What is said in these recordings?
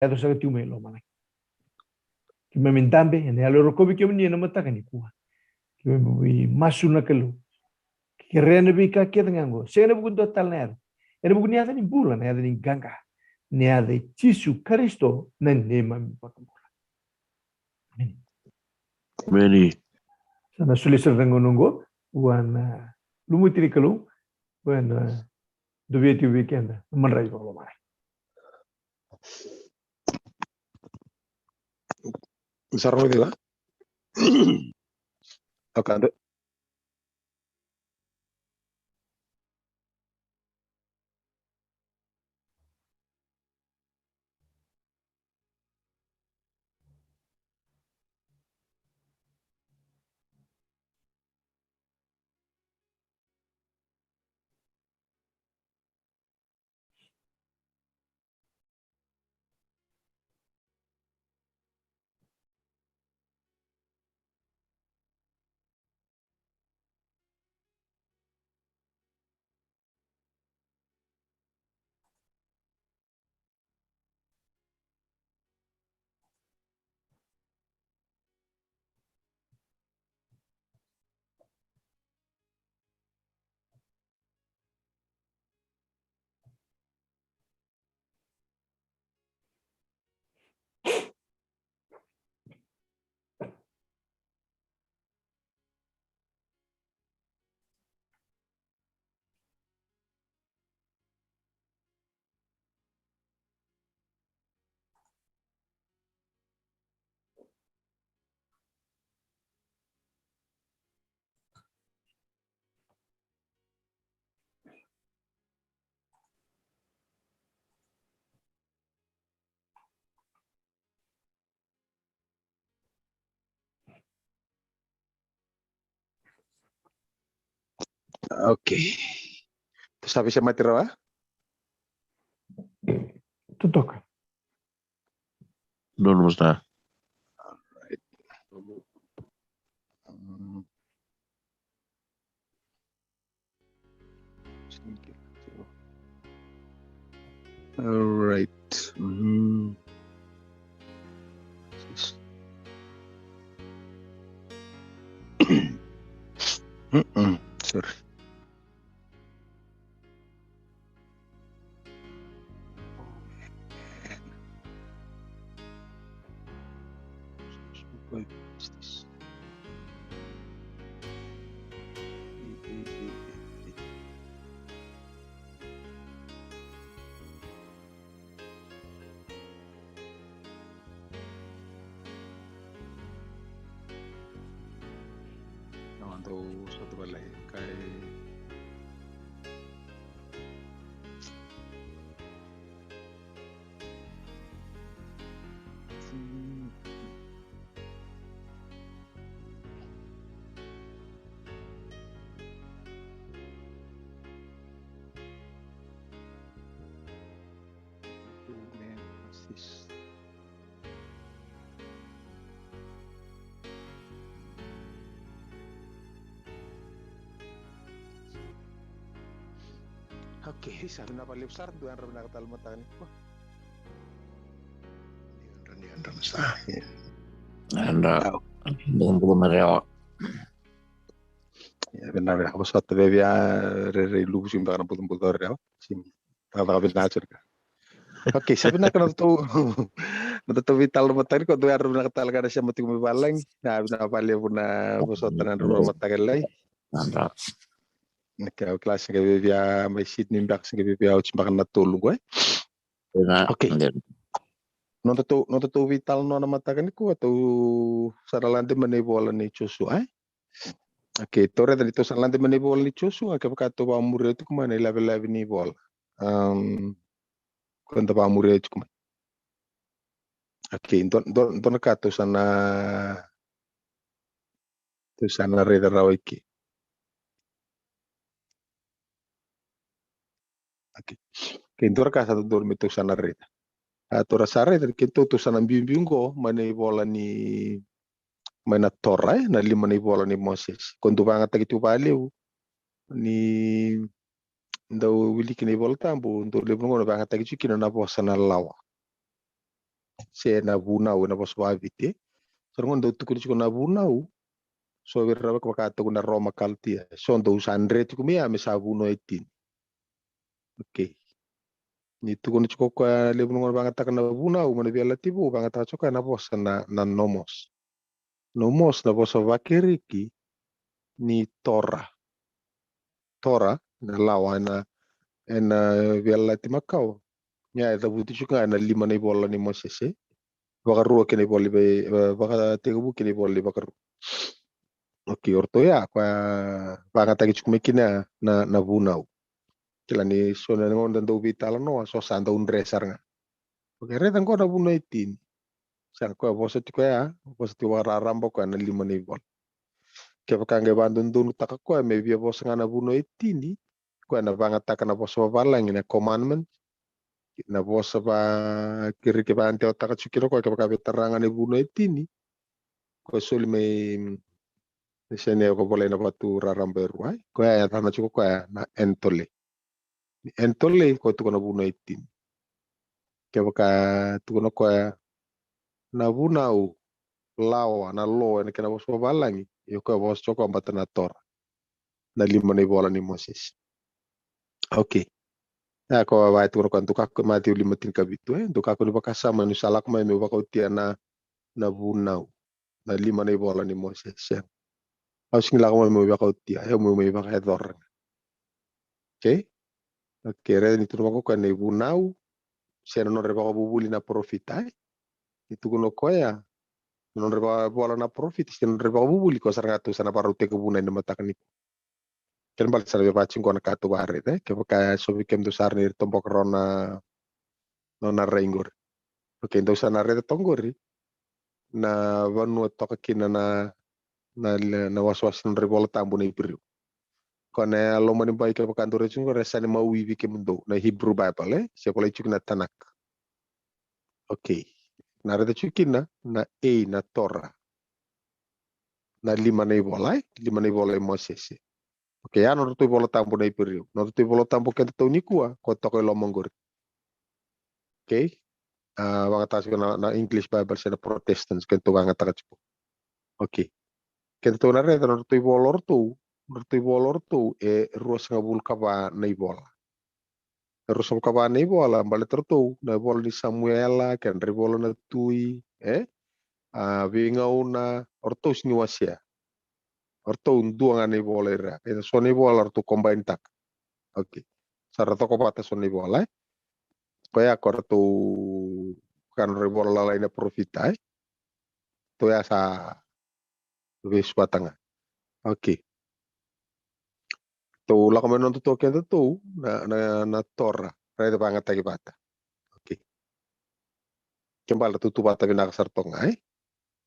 Ado sa tiume lo mana. Kime mentambe ene alo rokobi kime ni na mata kani kuha. Kime bi masuna kelu. Kirene bi ka kia ngango. Sene buku total ner. Ene buku ni ada ni bula ni ada ni ganga. Ni ada Yesu Kristo na nema mi pakamula. Amen. Many. Sana sulisir rengo nungo. Wan lumutiri kelu. Wan doveti weekend. Manrai ko mana. Sarno dila. Akande. Okay. Sabi siya matira. Tutok. Don't was that. All right. Sorry. What is this? Namanto suatu balai kay Okay, sabi na pala besar doan na katalmatan ko. Ni sa. Anda. Belum mereka. Ya benar ako sa TV re lubu sim para putum-putum ya. Sim. Tata binacur ka. Okay, sabi na kana to. Nato vital matan ko doan na katal kada siya mati kumibalang. Sabi na pala po na busotan na matagalay. Anda. Naquela classe que vivia mais Sydney Bax que vivia o timbar na tolo go. Okay. Não tô vital no na matakan ko to saralande mane bola ni chusu ai. Okay, tore dito saralande mane bola ni chusu ka to ba mure to kuma na level ni bola. Quando ba mure to kuma. Okay, don ka to sana reda rawiki. Okay. Kentor ka sa dormi to sana reda. Tora sare que to sana bimbingo mane bola ni mana torre na lima ni bola ni Moses. Quando vai até que tu valeu ni ndo wili kini bola tambo ndo lebro ngono vai até que kino na bossa na lawa. se na bunau na bos wavite so ngondo tukuni ko na bunau so verra ko ka to na Roma kaltia so ndo usandre ko mi ame sa buno etin okay ni tukuni ko ka le buno banga tak na bunau mo via latibu banga ta choka na bos na nomos na bos vakeriki ni tora na lawa na via latimakaw nya da buti chuka na lima na bola ni Mosese baka rua kene boli be baka tegubu kene boli baka oke orto ya kwa baka tagi chukmekina na bunau kila ni sona ngonda do vitala no so sanda undresar nga oke retan ko na bunau itin sang ko bosa tiko ya bosa tiko rambo ko na lima ni bol ke baka nge bandun dunu takako me bia bosa nga na bunau itini ko na banga takana bosa balang na commandment na bosa ba kiri ke ba ante otaka chukiro ko ke baka veteranga ni bunau itini ko soli me sene ko boleh na batu raramberu ai ko ya tana chuko ko na entole ko tu na bunau itin ke baka tu ko na bunau lawa na lo ne kena bos balangi yo ko bos choko ambatana tor na lima ni bola ni Moses okay ya ko wa tu ko tu ka ko mati lima tin kabitu tu ka ko ni baka sama ni salak mai me baka utiana na bunau na lima ni bola ni Moses Aus ngila ko mo baka utia yo mo baka hedor okay re ni tu ko ni bunau seno no reba ko bubuli na profita itu kuno ko ya non reba bola na profit seno reba bubuli ko sarangatu sana paru te kubuna ni matakani ken bal sana be pacing ko na katu bare ke baka so bikem tu sarni tombok rona nona reingor oke ndo sana re tonggori na vanu toka kina na waswas non reba bola tambu na ipiru kone lo mani bai ke baka ndore chungo resani mawi bi ke mundo na Hebrew Bible se pala chuk na tanak oke na reda chukina na na Torah na lima na bola Moses oke ya no tu bola tambo na iperiu no tu bola tambo ke tu nikua ko to ko lomongor oke banga tas na English Bible se na Protestants ke tu banga taka chuko oke ke tu na reda no tu bolor tu ruas ngabul kaba na bola terus kaba na bola bale tertu na bola ni Samuela kan bola na tui vingauna ortos ni wasia orto dua ngani bola ira itu soni bola orto combine tak oke sarata ko pata soni bola kaya korto kan bola lainnya profita to ya sa wis batanga oke to la kamo non to kento to na torra reda banget tagi bata oke kembal tutu bata bina sartonga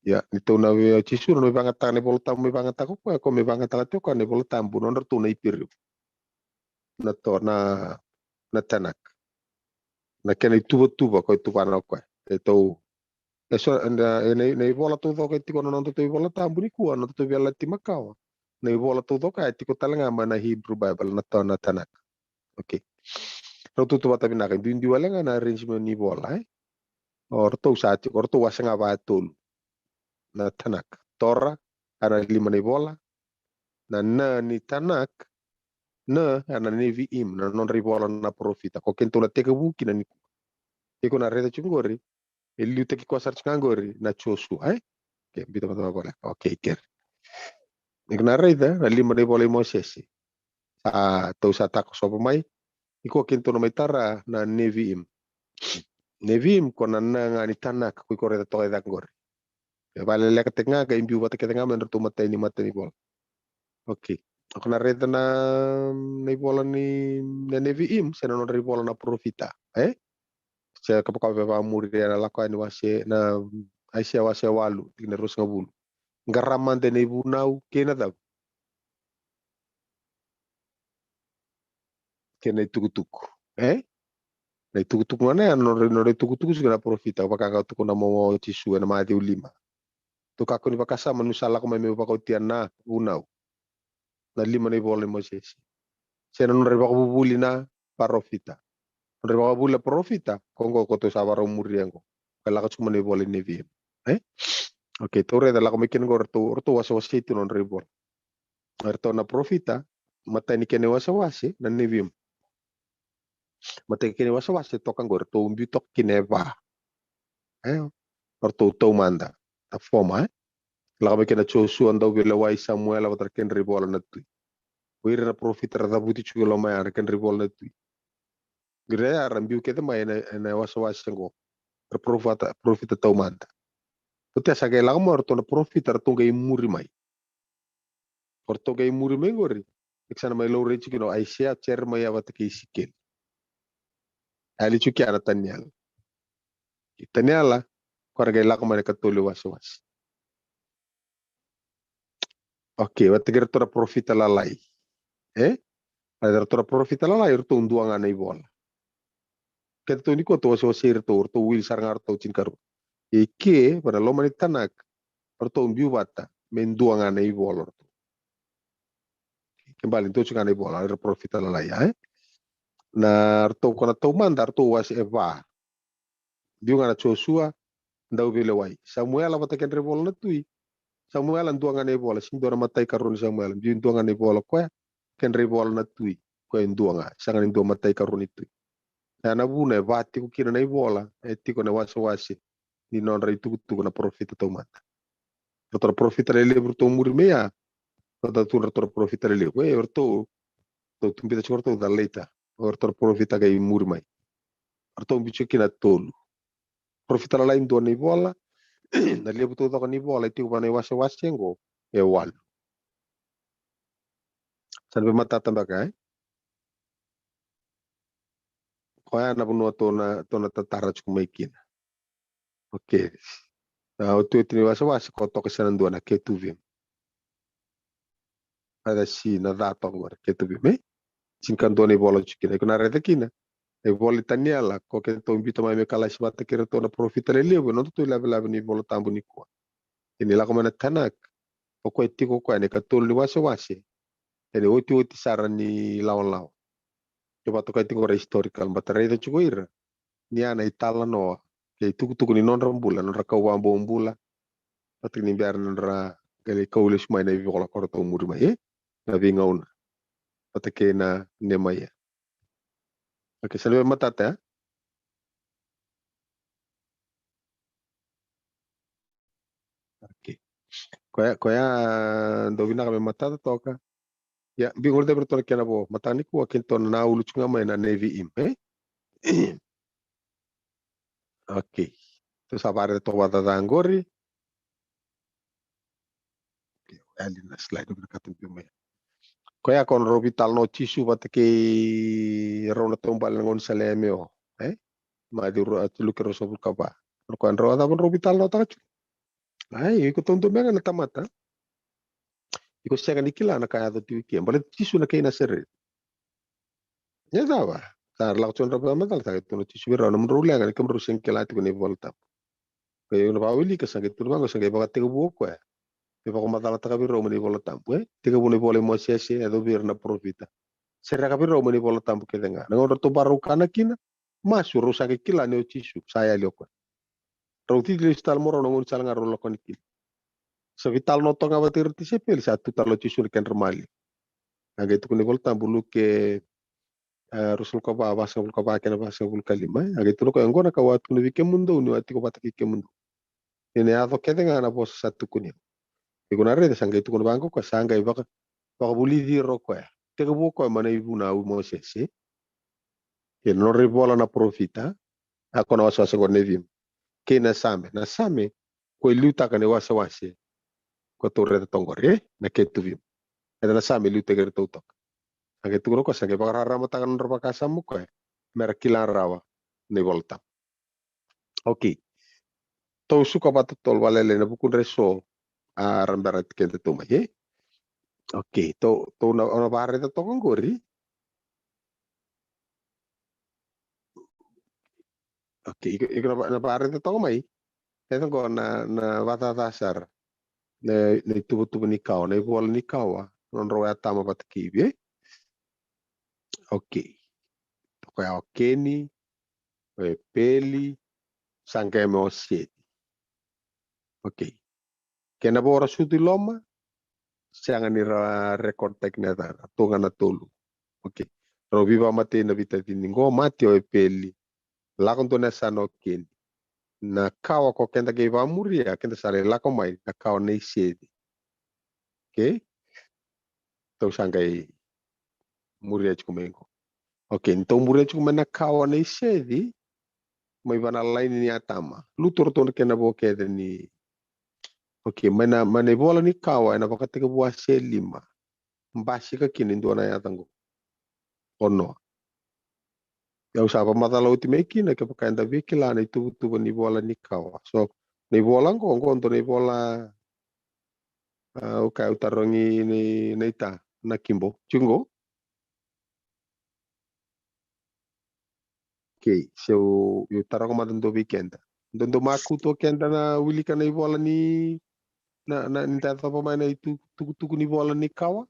ya itu na we chisur no banget tani bol tamu banget aku ko me banget takati ko ne bol tambu no tu na ipiru na to na tanak na kena tuba ko itu pana ko itu eso ne bola tu ko tiko no tu bola tambu ni ko no tu bela timakawa ne bola tu ka tiko talanga mana Hebrew Bible na to na tanak okay no tu bata bina ka dindi wala nga na arrangement ni bola or to wasanga batul na tanak tora ana lima ni bola na ni tanak na ana ni viim na non ribola na profita ko kento na teka buki na ni iko na reda chungori eliu teki ko sar chungori na chosu ke bita bata bola okay ker na reda na lima ni bola Moses to sa tako so mai iko kento na maitara na neviim ko na ngani tanak ko reda to eda ngori vale le katenga ka imbiu bata katenga men tu mata ni bola okay ako na reda na bola ni neviim se non bola na profita se kapaka beba muri na lakwa ni wase na aisia wase walu tina rus ngabulu ngaraman de ne bunau kena da kena tukutuk na tukutuk mana no tukutuk sudah profita baka ka tuku na mo tisu na mati ulima to kako ni bakasa manusala ko may baka utian na bunau na lima na bola Moses se non reba ko bubuli na profita reba bula profita kongo ko to sabaro muri ngo Kala ka cuma ne bola nevium. Oke, to reda la ko mikin go orto wasa wasi tu non rebol. Orto na profita mata ni kene wasa wasi na nevium. Mata kene wasa wasi tokan go orto umbi tok kineva. Orto to manda. Ta forma la ko mikin na chosu anda wila wai Samuel avatar ken rebol na tu. Wira na profita rada buti chulo mai ar ken rebol na tu. Gre arambiu kete mai na wasa wasi go. Profita to manda. Putia sa kailangan mo orto na profita orto kay muri mai. Orto kay muri mai gori. Iksana mai lo rechi kino Aisha cer mai awat kay sikel. Ali chuki ana tanyal. Tanyala kora kay lako mai katuli was. Oke, wat kira tora profita lalai. Ada tora profita lalai orto unduang ana ibola. Keto ni ko to was orto wil sarngar to cinkaru. Ike pada lo mani tanak orto umbiu bata menduang ana ibola. Kembali to cunga ana ibola ada profita lalai na arto kona to mandar to was eva biu ngana Joshua ndau bile wai Samuel avata ken rebol na tui Samuel anduanga ne bola sing dora matai karun Samuel biu nduanga ne bola ko ken rebol na tui ko nduanga sanga ndu matai karun itu na bune vati ku kina ne bola etiko ne wasi ni non rai tu na profita to mata tor profita le burto murmea tor profita le we orto to tumpita chorto daleta tor profita kay murmai orto bicho kina tolu profita la lain dona bola na lia buto to ni bola itu bana wasa ngo e wal san be mata tamba kai ko na buno to na tatara chu mai kina oke o tu itu wasa ko to kesan dona ke tu vim ada si na dato ngor ke tu vim sin kan dona bola chu kina ko na rete kina e bola taniala ko ke to invito mai me kala sibata kira to na profita le levo no to leve ni bola tambu ni ko ini la ko mana tanak ko etiko ko ne ka tol ni wasa ene oti saran ni lawan coba to kai tingora historical batare itu cukuir ni ana itala no ke tuku ni non rambula non raka wambo mbula patri ni biar non ra kele kaulis mai na viola korto umur mai na vingauna patake na ne mai oke salve matata oke koya dovina kame matata toka ya bingol de bertol kena bo matani ku akinto na ulu chunga mai na nevi im oke tu sabare to wada dangori ali na slide berkatum pimai koya kon robital no chisu batake rona tombal ngon salemeo ma di ro atulu kero sobul kaba ko an ro pun robital no tachu ai ko tonto menga na tamata iko sega nikila na kaya tu ki mbale chisu na kaina serre ya dawa tar la chon roba matal ta tu no chisu ro no ro lenga ni kam ro sen kela tu ni volta ko yo no bawili ka sange tu bango sange ba te bu ko e ba ko matala ta kabiro mani volta te ko ni vole mo sese e do bir na profita serra kabiro mani volta ke denga no to baru kana kina masu ro sange kila ne chisu saya lioko rauti di stal moro no ngun sal ngaro lo konikil sa vital no tonga batir ti sepel sa tu talo chisu ken remali aga itu kuni volta bulu ke rusul ko ba basa bul ko ba ken basa bul kalima aga itu ko ngona ka wat kuni ke mundo ni wati ko bataki ke mundo ene ado ke denga na bos satu kuni ikuna re de sanga itu kuni bango ko sanga ibaka ba buli di ro ko te ko ko mana ibu na u mo sese ke no ribola na profita akona wasa ko nevim ke na same ko luta ka ne wasa ko torre de tongore na ke tuvim era na same luta ke to tok age tu ko sa ke bakara rama tangan ro bakasa mu ko mer kilan rawa ne volta oke to suka bat tol walele na bukun reso a rambarat ke to mai oke to na bare to ngori oke na bare to mai itu ko na vata dasar ne tubu ni kau ne bol ni kawa non roya tama bat kibe oke ko ya okeni peli sangke mo siete. Okay. Kena bora suti loma, siangan nira record tekna tara, tunga na tolu. Okay. Robi ba mati na vita tiningo mati o epeli. Lakon to na sano keni. Na kawa ko kenda ke va muria kenda sare lako mai na kawa na siete. Okay. Tau sangkai muria chukumengo. Okay, então muria chukumena kawa na siete. Mai vana lain ni atama. Lutor to kena bo keda ni. Okay, mana bola ni kawa na pakateka buah selima. Mbasi ka kini ndo na yatango. Ono. Ya usapa mata lauti meki na ke pakanda viki la na itu ni bola ni kawa. So ni bola ngo ndo ni bola ukai utarongi ni ita na kimbo. Chungo. Okay, so yu tarong madando weekend. Ndo maku to kenda na wilika na bola ni na nita pa pamain na itu tuku ni bola ni kawa.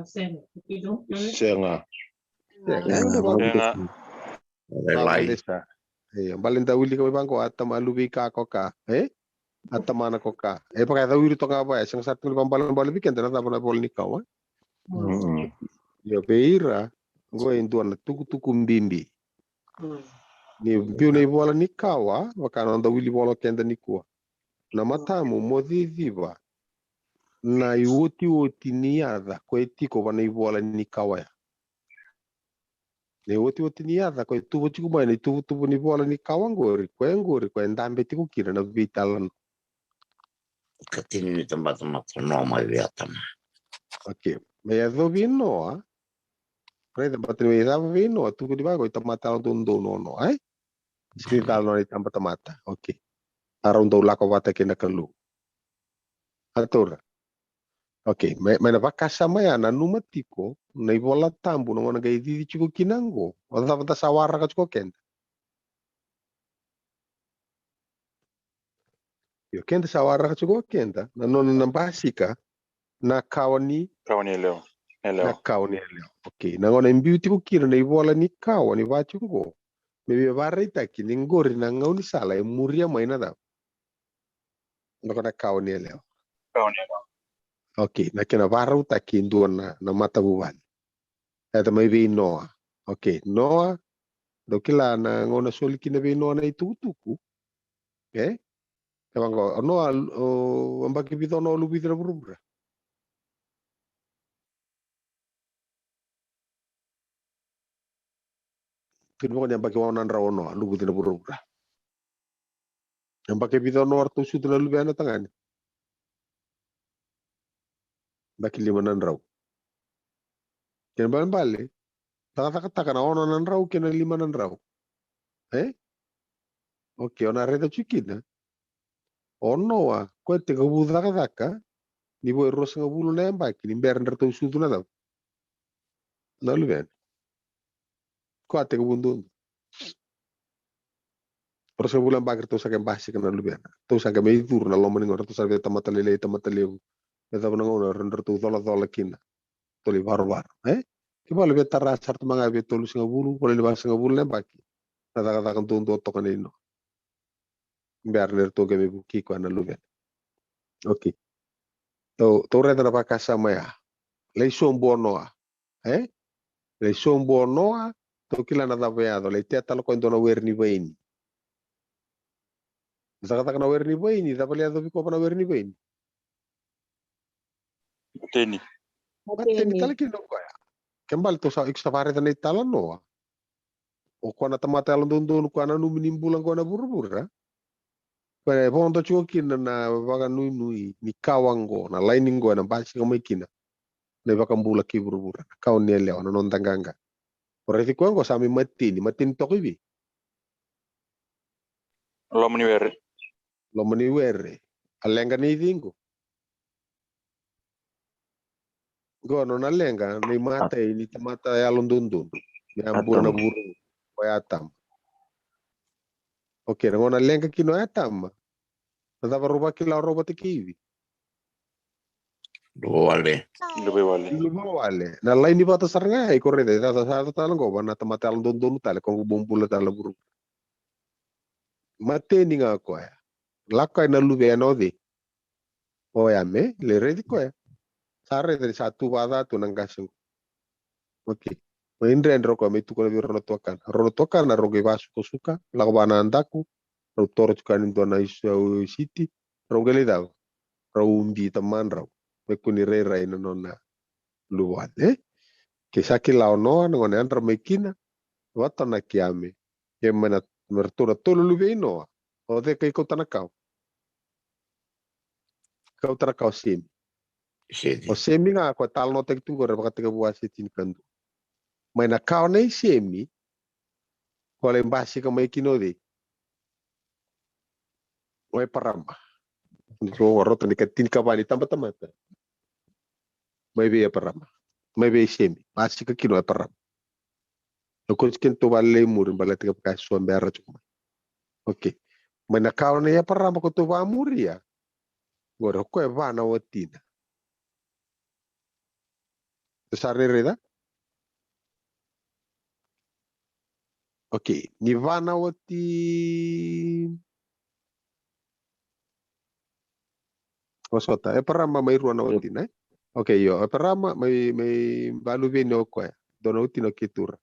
Senga. Desa. Balinda wili kami bangko atam alubi ka koka. Atamana koka. Pakai tahu wili tonga apa ya? Sang satu pambalan bola weekend na tapon na bola ni kawa. Ya beira. Gue itu anak tuku mbimbi. Ni biu na bola ni kawa. Wakana anda wili bola kenda ni kuwa. Na matamu modi diva. Na iwoti ni ada ko etiko bana bola ni kawa ya. Ne woti ni ada ko tubo chiku mai ni tubo ni bola ni kawa ngori ko ndambe tiku kira na vitalan. Katini ni tempat-tempat normal viatama. Okay. Me ya do vino Pre tempat ni ya vino tuku di bago tamata tundo no ai. Sinital no tampa tamata. Okay. Aron do lako wata kena kalu. Atura. Okay, me na vakasa maya na numatiko na ibola tambu no na gaidi chiku kinango. Wata sawara ka chiku kenda. Yo kenda sawara ka chiku kenda na nona na basika na kawani leo. na kawani leo. Okay, na ngona mbiu tiku kira na ibola ni kawani vachungo. Maybe varita kini ngori na ngauni sala e muria maina da. Ndoko kawani leo. Okay, na kena varu taki nduana na mata buwan. Eta maybe Noah. Okay, Noah dokila na ngona soli kina be Noah na itutuku. Okay? Ewango Noah ambaki bito no lubi dira burubura. Kino ko ambaki wanan rawo Noah lubi dira burubura. Ambaki bito no artu sutra lubi ana tangani. Baki lima nan raw. Kena bale. Taka na ono nan raw kena lima nan raw. Okay, ona reda chukina. Ono wa ko te ko budaka ni bo ros nga bulu na mbaki ni ber ndar to sudu na daw. Na luben. Ko ate ko bundu. Ros nga bulan bakir to sa kan basi kan luben. To sa kan me dur na lomani ngor to sa ve tamatale. Eta bana ngor ndar to dola kina. To li var. Ki bo le tarra sart manga be to lu nga bulu ko le bas nga bulu na mbaki. Nada kan to to kan ino. Ber ner to game buki ko na luben. Okay. To reda na pakasa maya. Le sombo noa. Le sombo noa to kila na daveado le teta lo kondo na werni baini. Zakata na werni baini da pale ado biko na werni baini. Teni. Teni tala kino kaya. Kembal to sa ikstafare na itala noa. O kona tamata lo dondo ko na numinim bulan ko na burbura. Pare bondo chuo kina na baga nui ni kawango na liningo na basi kamay kina. Na bakang bula ki burbura. Kaon ni leo na nontanganga. Oreti ko sa mi matin to kibi. Lo mani were. Alenga ni dingo. Go no nalenga ni mata ni tamata ya londundun. Ni ambur na buru. Atam. Okay, ngona lenga kino atam. Nada roba kila roba te kiwi. Lubo wale. Na lain di bata sarnga ai correte. Tata tala go na tamata londundun tala kong bumbula tala buru. mateni nga ko ya laka na luve no de o ya me le redi ko ya sare dari satu wada tu nang kasing oke Maindra ndro ko me tu ko bi rono tokan na roge basu ko suka la ko bana andaku ro toro kan ndo na isu city rongeli daw raumbi taman raw me kuni re rai no na luwat ke saki lao no ngone andra mekina wata na kiame ke mana mertura tolu luve no o de kai ko tanakau kau tarakau sim o semi nga ko tal no tek tungo re bakati ka buasi tin kandu mai na kau nei semi ko le mbasi ka mai kino de oi paramba so warota ni katin ka bani tamba tamata mai be paramba mai be semi basi ka kino paramba no ko skin to balle murin balati ka ka so mbera chuma okay mai na kau nei paramba ko to ba muria goro ko e vana wotina sare reda okay ni vana woti Wasota, parama mai ruana watina. Okay, yo, parama mai balu vini o koe. Dona utina kitura.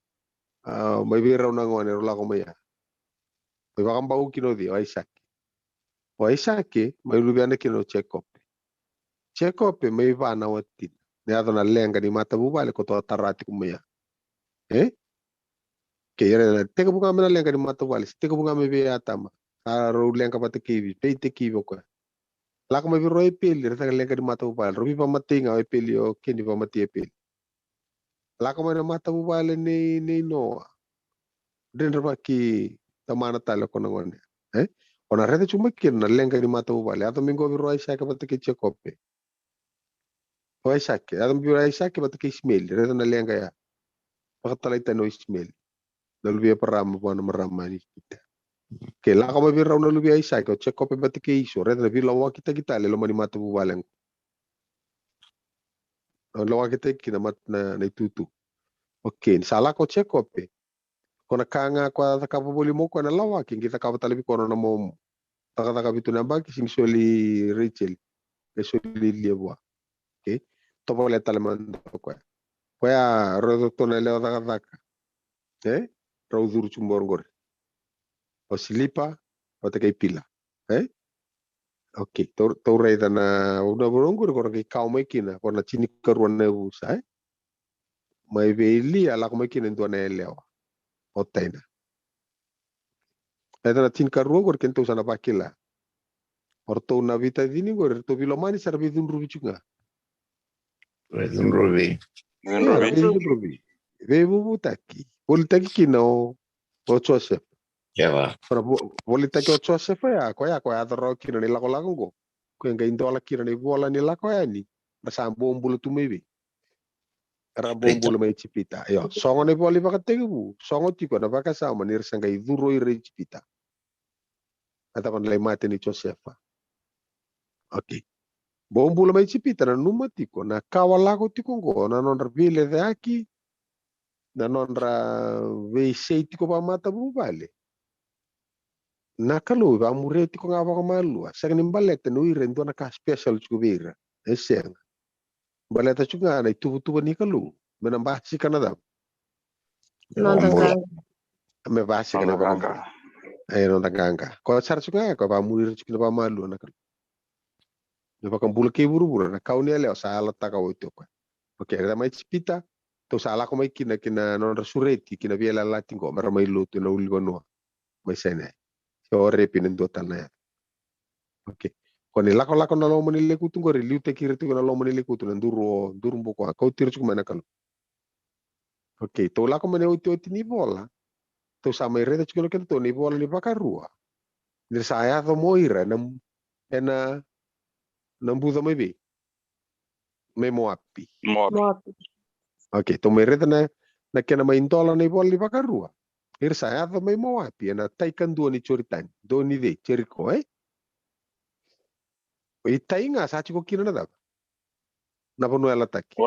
Mai vira una ngone rola ko mai. Mai wakamba kino di Aisaki. O Aisaki mai lubiana kino chekope. Chekope mai vana watina. Ne adona lenga ni mata bubale ko to tarati kumaya. Ke yere teka bunga mena lenga ni mata bubale. Teka bunga me be atama. Aro lenga pata kiwi, peite kiwi ko. Lako mai viro epeli, reta lenga di mata bubale. Robi pamatinga epeli o kini pamati epeli. Lako mai na mata bubale ni no. Dendra ki tamana tala kona ngone. Ona reta cuma kina lenga di mata bubale. Ato minggu viro Aisaki pata ki chekope. O Aisaki, ato viro Aisaki pata ki Ismail. Reta na lenga ya. Pakatala ita no Ismail. Nalubia parama buana marama ni kita. Ke lako mai viro na lubia Aisaki o chekope pata ki iso. Reta na viro lawa kita lelo mani mata bubale. Lawa kita kina mat na itutu. Okay, salah ko chekope. Kona kanga kwa takapabuli mo kwa na lawa king kita kapatalibi kono na mo takakabitu na bagi sing soli Rachel ke soli liebwa okay topo le talaman kwa rodo to na leo takataka rodur chumbor ngor o silipa o te pila okay to reida na una borongor ko ke kau mai kina kona chini karuan na usa mai veli ala ko mai kina ndo na leo o taina na tin karuo gor kento sana pakila orto na vita dini gor to bilomani serbi dun rubi chunga Redun Ruby. dun rubi ve bubu taki taki kina o Joseph Java. para taki o Joseph ya ko adro kina ni lako lako go ko nga indola kina ni bola ni lako ya ni basa bombulu tumebi era bombulu mai chipita yo songo ne boli bakate bu songo tiko na baka sama ni sanga iduro ire chipita ata kon le mate ni Joseph okay bombula mai chipita na numa tiko na kawalago tiko ngo na nondra vile de aki na nondra ve sei tiko pa mata bubale na kalu ba mure tiko nga ba malu sa ni balete no ire ndo na ka special tiko vira eseng baleta chuga na tubu ni kalu mena basi kanada me basi kanada no ganga ko sar chuga ko ba mure tiko ba malu na kalu me pa kambula ke buru na kauni le sa ala taka o tiko okay da mai chipita to sala ko mai kina non sureti kina biela latingo mara mai lutu na ulgo no mai sene so repin ndo tanaya okay koni lako na lo mani le kutu ngori liu te kirti na lo mani le kutu nduro mboko ko tirchu mana kan okay to lako mani oti ni bola to sa mai rete chulo ke to ni bola ni bakarua ni saya to moira nam ena nambuda mai be memo api okay to mai rete na kena mai intola ni bola ni bakarua irsa ya to mai mo api na taikan do ni choritan do ni de cheriko itainga sa chiko kina na na bono ela taki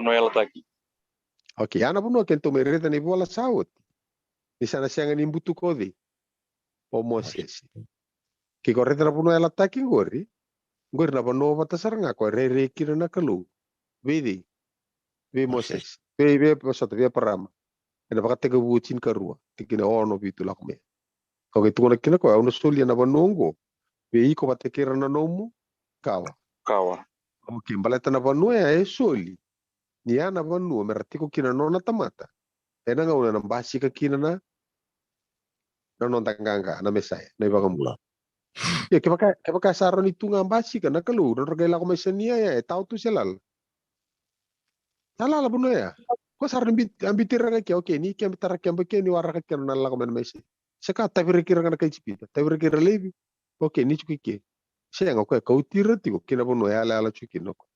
okay ana bono kento mai rete ni bola saut ni sana sianga ni mbutu kodi o Moses Ki ko reta puno ela taki ngori na pano batasar nga ko re kira na kalu. Vidi. Vi Moses. Vi pasat vi parama. Ena baka tega bucin karua. Tikina ono bitu lakme. Ko gitu na kina ko ono soli na banongo. Vi ko batekira na nomu kawa. Okay, baleta na pano ya soli. Niya na pano meratiko kina nona tamata. Ena nga una nambasi ka kina na nontangganga na mesaya na ibang ya kaya saron itu ngambasi ka nakalu don regala ko mesenia ya tau tu selal sala buno ya ko saron ambitir nga ke okay ni kem tar kem ke ni wara ka na la ko men mesi seka tavir kira kana kai chipita tavir kira levi okay ni chukike siya nga ko kautir ti ko kina buno ya ala chukino ko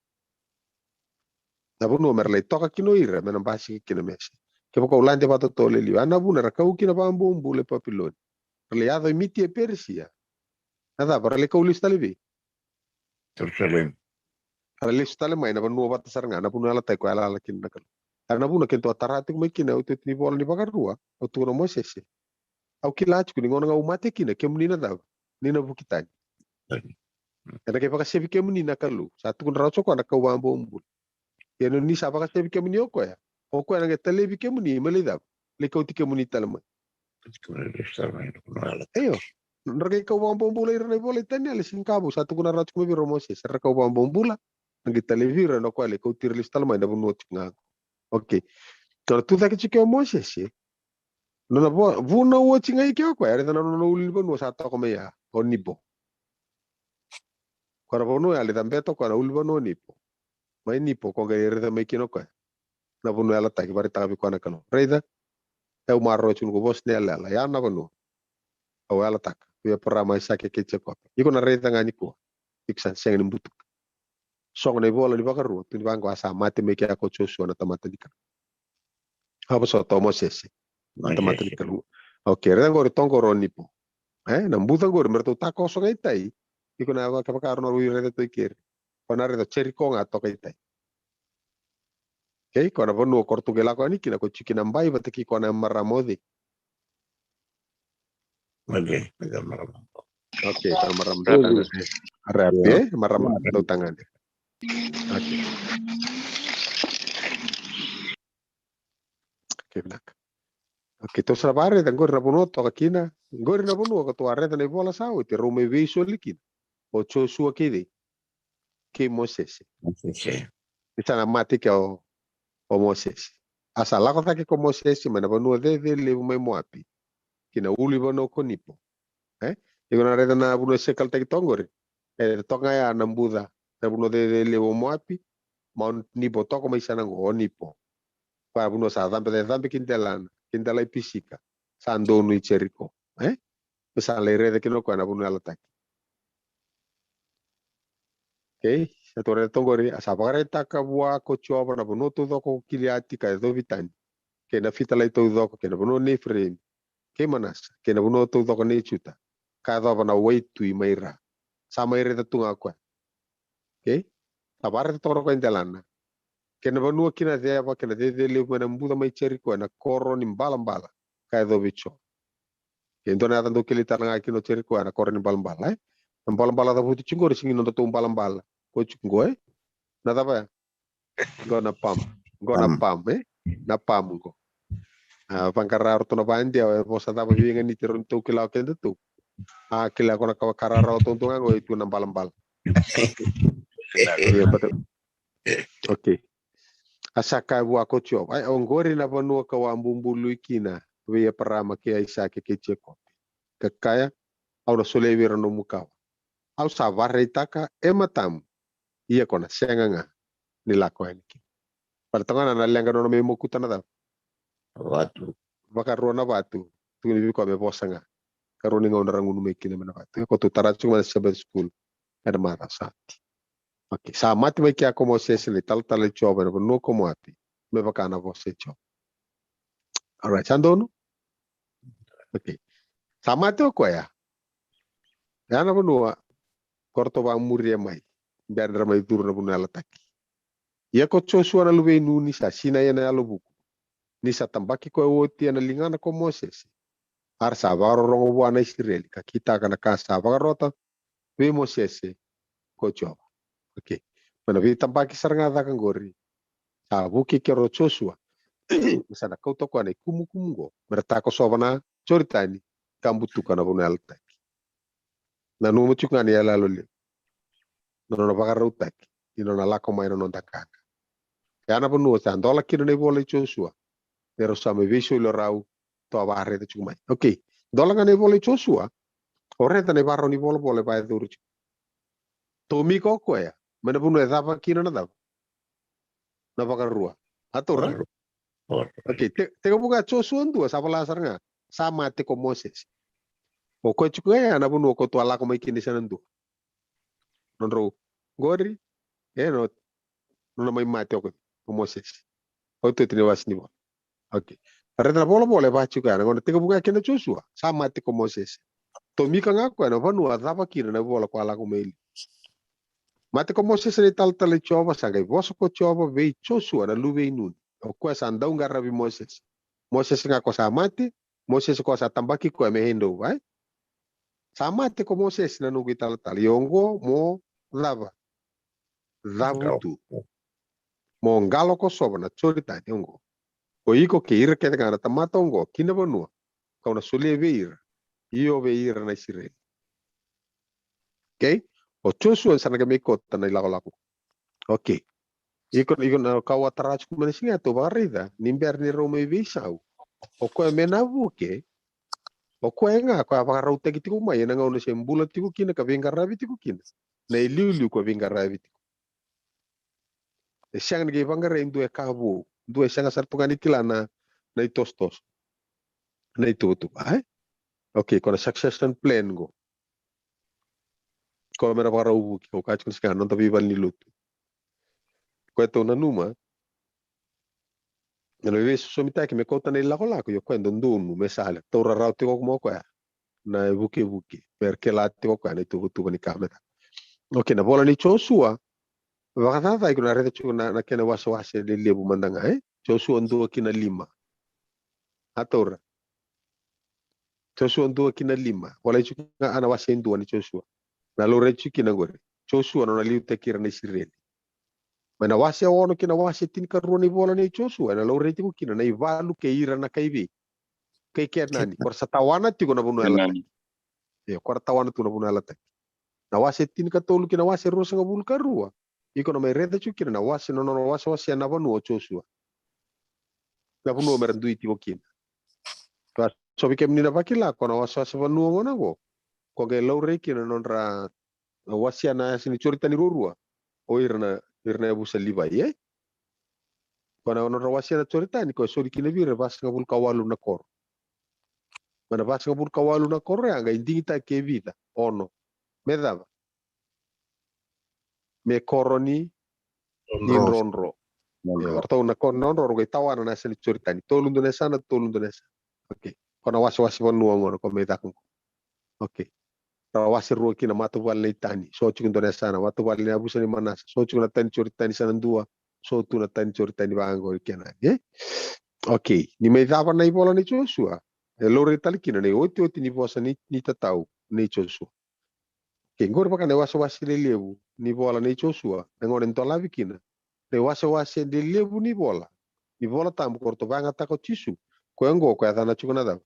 na buno merle toka kino ira men ambasi kina mesi ke ko ulande pato tole li ana buno ra kau kina bambu mbule papilon Liado imiti e Persia. Nada, para le kaulis talibi. Jerusalem. Para le stale mai na banu bata saranga na puna ala tai ko ala kin na kal. Ana buna kento atarati ko mekina utu ni bola ni bagarua. Utu no Moses. Au kilach ko ni ngona ngau mate kina kemuni na daw. Ni na bukitani. Ana ke paka sebi kemuni na kalu. Satu kun raso ko na kawambo umbul. Yano ni sa paka sebi kemuni ko ya. Ko ana ke telebi kemuni melida. Le kauti kemuni talma. Ayo. Nrake kau bang bombula irna bola tani ale singkabu satu kuna rat kuma biro Moses serra kau bang bombula ngi televira no kwale kau tirlis talma ina bunu tinga. Okay. Kalau tu tak cike Moses ye. No na bu no wo tinga ke ko ya na no ul bunu satu ko meya onibo. Kora bunu ale tambe to kora ul bunu nipo. Mai nipo ko ga irda me kino ko. Na bunu ala tak bari tak bi ko na kano. Reida eu marro chun ko bos ne ala ya na bunu. Au ala tak. Ia perama sake kece ko. Iko na reta ngani ko. Iksan seng ni butuk. Song na bola di bakaru. Tu bang ko asa mate me ke ako chosu na tamata di kan. Apa so to Moses. Tamata di kan. Okay, reta ngori tongo roni po. Na buta ngori merto tako so ngai tai. Iko na ka pakaro no wi reta to ikir. Kona reta cherry ko nga to kai tai. Okay, kona bonu kortu gela ko ani kina ko chikina mbai batiki kona maramodi. Okay, Oke, kalau maram dulu. Rapi, maram do tangan. Oke. Oke, benak. Oke, to sabare dan gor rapuno to kakina. Gor rapuno ko to arre dan bola sawo ti rume viso likin. O chosu akidi. Ke Moses. Bisa mati ke o Moses. Asala ko take ko Moses mana banu de le me moapi. Kina uli bano ko nipo. Iko na reda na buno sekal tagi tongori. Tonga ya nambuda. Na buno de lewo moapi. Mau nipo toko mai sana ngo nipo. Para buno sa dampe kintelan. Kintelai pisika. Sando nui cheriko. Bisa le reda kino ko na buno alataki. Okay. Satu reda tongori. Asapakare taka bua ko choba na buno to doko kiliati ka do vitani. Kena fitalai to doko kena buno ne frame. Ke manas. Kena buno to doko ne chuta. Kada bana waitu imaira sama ire tunga ko okay tabare toro ko indelana kena banu kina de apa kena de le ko na mbuda mai cheri ko na koro ni mbala kai do bicho kendo na tando kilita nga kino cheri ko na koro ni mbala da buti chingori singi no to mbala ko chungo na taba gona pam na pam ko pangkara orto na bandi bosa taba winga ni terun to kila kendo to kila kona karara tuntungan go itu nambal. Iya betul. Oke. Asaka bu ako chop. Ay ongori na panu ka wambumbulu ikina. Wiya parama ke isa ke cheko. Kakaya au na solewi no mukaw. Au sabar itaka ematam. Iya kona senganga nilako enki. Pertengahan na lenga no me mukuta na da. Watu. Baka rona batu. Tuni bi ko me posanga. Karuni nga onarang unu mekina manapati. Ko tu taratu mana sabat school. Ada mata sati. Oke, sama ti meki ako Moses ni tal choba na no ko moati. Me baka na Moses choba. Alright, sandono. Oke. Sama ti ko ya. Yana bunua korto ba muria mai. Biar mai tur na bunua lataki. Ya ko chosua na luwe nuni sa sina yana alo buku. Ni sa tambaki ko woti na lingana ko Moses. Arsa rongo wana Israel ka kita kana kasa rota we Moses ko Joshua. Oke. Mana vi tampaki saranga kan gori. Buki kero Joshua. Misana kau toko ane kumu merta ko sovana choritani kambutu kana bunalta. Na numu chukani ya laloli. Nono bagarutaki. Ino na lako mai no takaka. Yana bunu sa ndola kino ne bole Joshua. Pero sa me viso lo rau to abarre de chumai. Oke. Dola ngane bole Joshua. Oreta ne barro ni bole ba duru. To mi ko ko ya. Mana bunu etapa kino na dap. Na bagarua. Atur. Oke, tega buka Joshua ndu sa pala saranga. Sama te ko Moses. O ko chuku ya na bunu ko to ala ko mai kini sanandu. Nonro gori no mai mate ko Moses. O to tini wasni bo. Oke. Reta bole ba chuku ya ngona tega buka kina Joshua. Sama te ko Moses. To mi ka ngako na vanu adapa kina na bola ko ala ko mai. Mate ko Moses ni tal choba sagai boso ko choba ve Joshua na luve nun. O ko sa ndau ngarabi Moses. Moses ngako sa mate, Moses ko sa tambaki ko mehendo, vai? Sa mate ko Moses na nugi tal yongo mo lava. Zabutu. Mo ngalo ko soba na chorita yongo. O iko ke ira ke ngana tamata ongo kina bonua. Ka na sule veira. Io veira na Israel. Okay? O Joshua sana ke meko tanai lako. Okay. Iko na kawatarach ko manisinga to barida. Nimber ni Rome visau. O ko menavu ke. O ko nga ko abarau te kitiku mai na ngau se mbula tiku kina ka venga rabi tiku kina. Na iliu ko venga rabi tiku. E siang nge vangare indu e kabu. Due siang sartungani kila na itostos. Na itu ai. Okay, ko na succession plan go. Ko mera barau ko ka chun ska non tabi ban nilut. Ko to na numa. Nelo veso so mita ke me kota nei lako yo kwendo ndunu me sale. To rarau tiko mo ko na buki perché la tiko ko na tu ni kamera. Okay, na bola ni Joshua. Wakatata iko na rete chuna na kena wasa le lebu mandanga Joshua ndu kina 5. Atora. Joshua ndu kina 5. Wala ichu ana wasa ndu ni Joshua. Na lo rechu kina gore. Joshua no na liu te kira na Israel. Mana wasa ono kina wasa tin ka roni bola ni Joshua na lo rechu kina na ivalu ke ira na kaibi. Kai kia nani. Kor sa tawana tiko na bunu ala. Kor tawana tu na bunu ala. Na wasa tin ka tolu kina wasa rosa ngabul ka rua. Iko na mai rete chukina na wasa no wasa na banu Joshua. Na banu merendu iti bokin. So bikem ni na bakila ko na wasa banu ngona go. Ko ge low reki na nonra wasa na sini chorita ni rurua. O irna busa libai Ko na nonra wasa na chorita ni ko sori kina bire bas ngabul kawalu na kor. Mana bas ngabul kawalu na kor ya ga indingita ke vida. Ono. Medava. Me koroni ni ronro. Atau na kon ronro ga tawana na sini chorita ni tolundu na sana. Okay. Kona wasa banu ngono ko medakon. Okay. Wasi ruo kina matu wale tani so chukin dona sana matu wale na busa ni manas so chukin na tani chori tani sana dua so tu na tani chori tani bango kena okay ni me dava na ibola ni Joshua lori tali kina ni oti ni bosa ni tatau ni Joshua ke ngor baka ne wasa le lebu ni bola ni Joshua ngor entola vikina ne wasa de lebu ni bola tambu korto banga tako tisu ko ngo ko adana chukuna da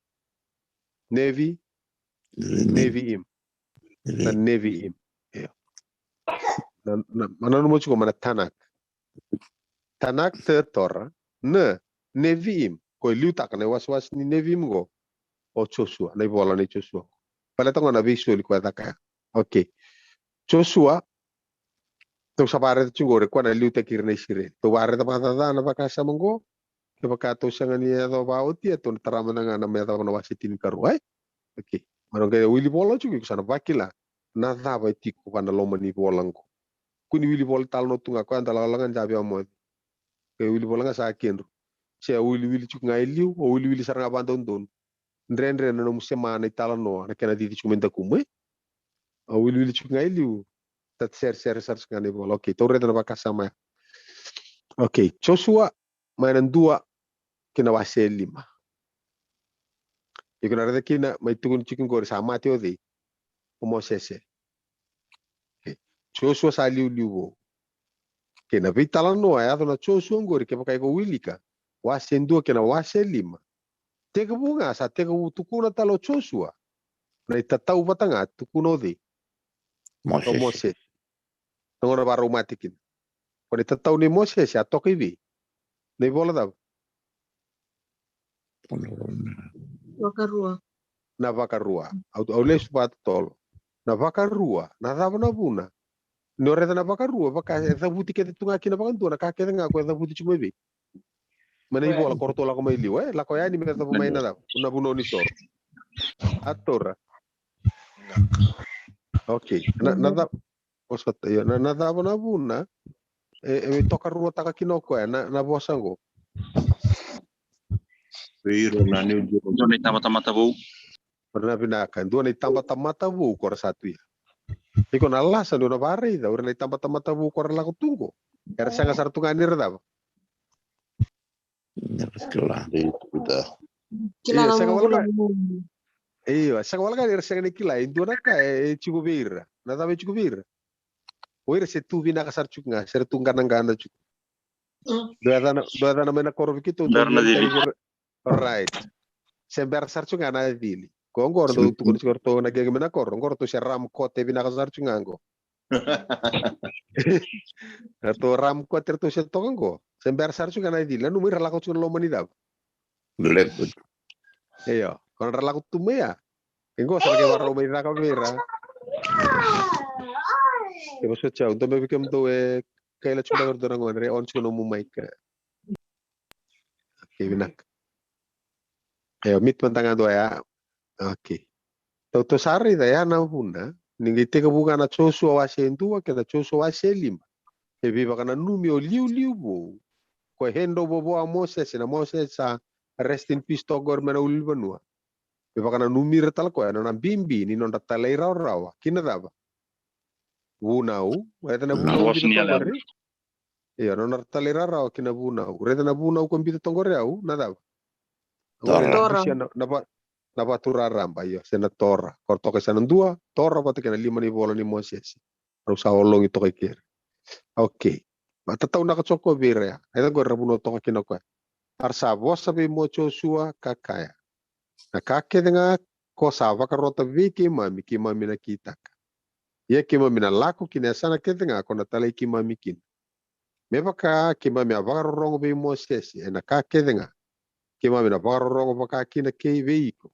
Navy im na Navy im mana mo chuko mana tanak te tor ne Neviim ko liuta kana was ni Neviim go o Joshua na bola ni Joshua pala tango na visual ko taka okay Joshua to sabare chungore ko na liuta kirne sire to bare ta pata na bakasa mongo ke bakato sanga ni do bauti to taramana na me ta na wasitin karu okay mano ke wili bola chuki sana bakila na dava tiku kana loma ni bolango kuni wili bol tal no tunga ko andala langan jabi amo ke wili bol nga sa kendu se wili chuk ngai liu o wili saranga bandon don ndren no musema na tala no na kena diti chumenta kumwe o wili chuk ngai liu tat ser skane bol okay to reda na bakasama okay Joshua mainan 2 kina wase 5 Iko na rede kina mai tukun chicken gori sama tio di. Moses. Joshua sa liu. Kena vitala no ya na Joshua gori ke pakai ko wilika. Wasen 2 kena wasen 5. Teka bunga sa teka tukuna talo Joshua. Na itatau batanga tukuno di. Moses. Ngora baru matikin. Kau itatau ni Moses ya toki vi. Nei bola da. Wakarua. Na vakarua. Au le supat tolo. Na vakarua. Na dava na buna. No reda na vakarua. Vaka eda buti ke tunga kina bakantua na kakeda nga ko eda buti chuma vi. Mana ibo la korto la ko mai liu la ko ya ni meta pemain na da. Una buno ni sor. Atora. Okay. Na da osot ya na dava na buna. E toka rua taka kinoko na bosango. Pero na ni Doni tama-tama bu. Pernah pinakan. Dua ni tambah-tambah tabu kor satu ya. Iko na alasan dua na bari da. Ura ni tambah-tambah tabu kor laku tunggu. Kaya sanga sartu nganir da. Kila sanga mula. Iya, sanga wala kan sanga ni kila. Dua na ka cukup bir. Na tabe cukup bir. Oira se tu vina kasar cuknga. Ser tungkan nangana cuk. Dua dana mena kor begitu. Darna dili. Alright. Sember kasar cuknga na dili. Kongor do tukun sikorto na gege mena kor. Ngor to se ram kote vina kasar cuknga. Atau ram kuatir tu se tonggo. Sember sar juga na dili. Numir ralako cun lo manidab. Beleput. Iya. Kon ralako tume ya. Engko sarge warro manidab ka mira. Ibu suca untuk memikir tu kaila cuna berdorong ngone on cuna mumaika. Oke benak. Ayo mit pentangan doa ya. Oke. Tau sari da ya na huna. Ninguém tem que bugar na choso wase ntua que na choso wase 5. E viva kana numi o liu bo. Ko hendo bobo a Moses na Moses sa rest in peace to gor mena ulbanua. Viva kana numi retal ko na bimbi ni non data lei rawa. Kina daba. Bunau, eta na bunau kita tongor. Iya non data lei rawa kina bunau. Reta na bunau ko bita tongor yau na daba. Tora. Na batura ramba yo sena tora korto ke sana 2 tora pati kena 5 ni bola ni Moses rusa olong itu kekir oke mata tau na kacoko bire ya eta go rabuno to kino ko arsa bosa be mo Joshua kakaya na kake denga ko sava karota viki mami na kita ye ki mami na laku kina sana ke denga ko na tale ki mami kin me baka ki mami avaro rongo be Moses na kake denga ki mami na avaro rongo baka kina ke veiko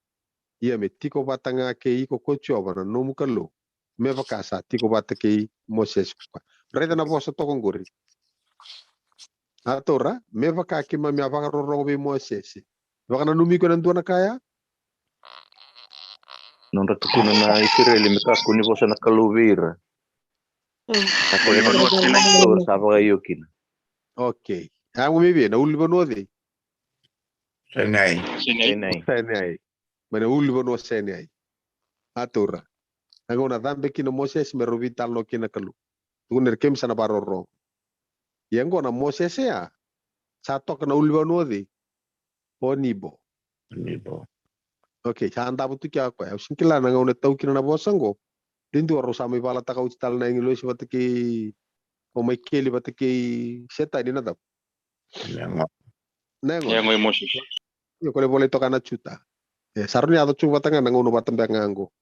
ia me tiko batanga ke iko kocho bana no mukalo me vakasa tiko bata ke Moses kwa reda na bosa to kongori atora me vaka ke mami avaka roro be Moses vaka na numi ko nandua na kaya Non ratukuna na Israeli mekaku ni bosa na kaluvira. Ako na no sapa kayo kin. okay hangu mibi na ulba no de Senai. senai mana ulba no senai atora hangu na dambe kino Moses me robital no kina kalu tuner kem sana baroro yengo na Moses ya sato kana ulba no de onibo okay handa butu kya ko ya sinkila na ngone tau kina na bosango lindu aro sami bala ta kau tal na ngilo si batiki o mai keli batiki seta ni nada nengo Yang ngoi Moses. yo kole boleh to kana chuta saruni ado chu batanga na ngono batambe ngango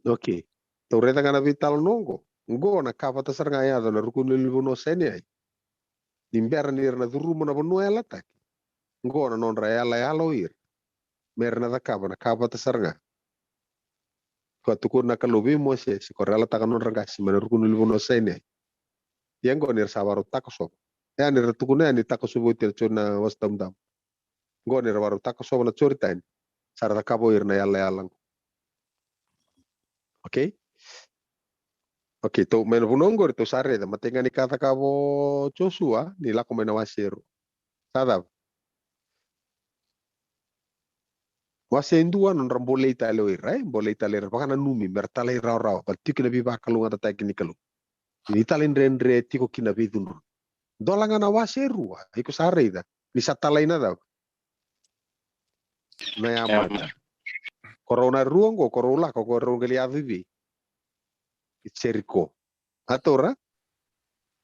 okay to reta kana vital nongo ngo na kapa ta sarnga ya na rukun libuno seni ai nimber nir na duru mo na bonu ela tak ngo na non ra ela ya loir mer na kapa ta sarnga ko tukur na kalubi Moses ko rela ta kanon rangasi man rukun libuno seni yengo nir sabaru takoso ya nir tukune ni takoso botir chona wastam dam ngo nir baru takoso na choritain sarata kaboir na yalla yalang okay okay to men bunongor to sare da matenga ni kata kabo Joshua ni la komena wasiru sadab wasendua non rambole italo irai bole italo bakana numi mertale raw baltik na biba kalunga ta teknikalu ni italin rendre tiko kina bidun dolanga na wasiru iko sare da ni satalaina da na yamata. Corona ruang ko corola ko corona kali avivi. Icheriko. Atora.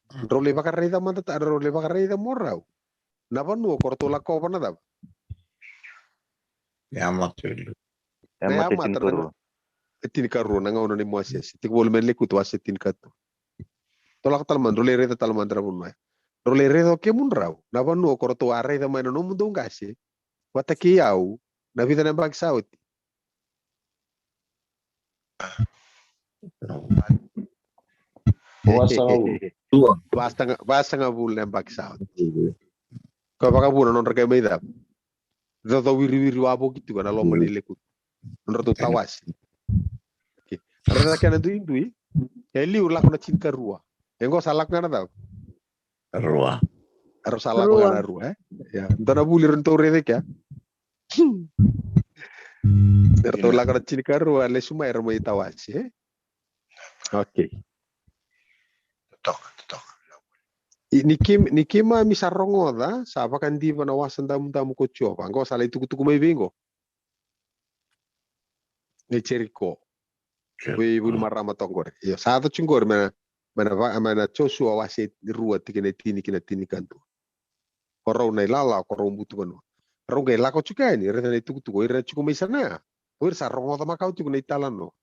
Role bakarida manta ta role bakarida morau. Napa nuo cortola ko pana da. Yamata Yamata tinkuru. Tin karu na ngawono ni Moses. Tik bol men liku to asetin katu. Tolak talman role reda talman drabun. Role reda ke mun rau. Napa nuo corto arreda maino no mundo ngase. Wataki yau na vida na bagsaut. Basta nga bul na bagsaut. Ko baka buna non rekay may dap. Do wiri wabo gitu kan lo malilekut. Non to tawas. Okay. Reda kana du indui. Eli ulah kona cinta rua. Engko salak ngana tau. Rua. Harus salak ngana rua. Ya, dana bulir ento rede ya. Erto la kona cinta rua le suma era may tawas, Oke. Tok. Niki ma misarongo da, sapa kan di panawasan tamu ko chopa. Angko sala itu kutuku may bingo. Ni Jericho. We bulu marama tongor. Yo satu cungor mana chosu awase rua tikene tini kantu. Korau na ilala korau butu kanu. Korau ga ilako chuka ni reta itu kutuku ira chuku may sana. Wir sarongo ta makau tuku na italan no.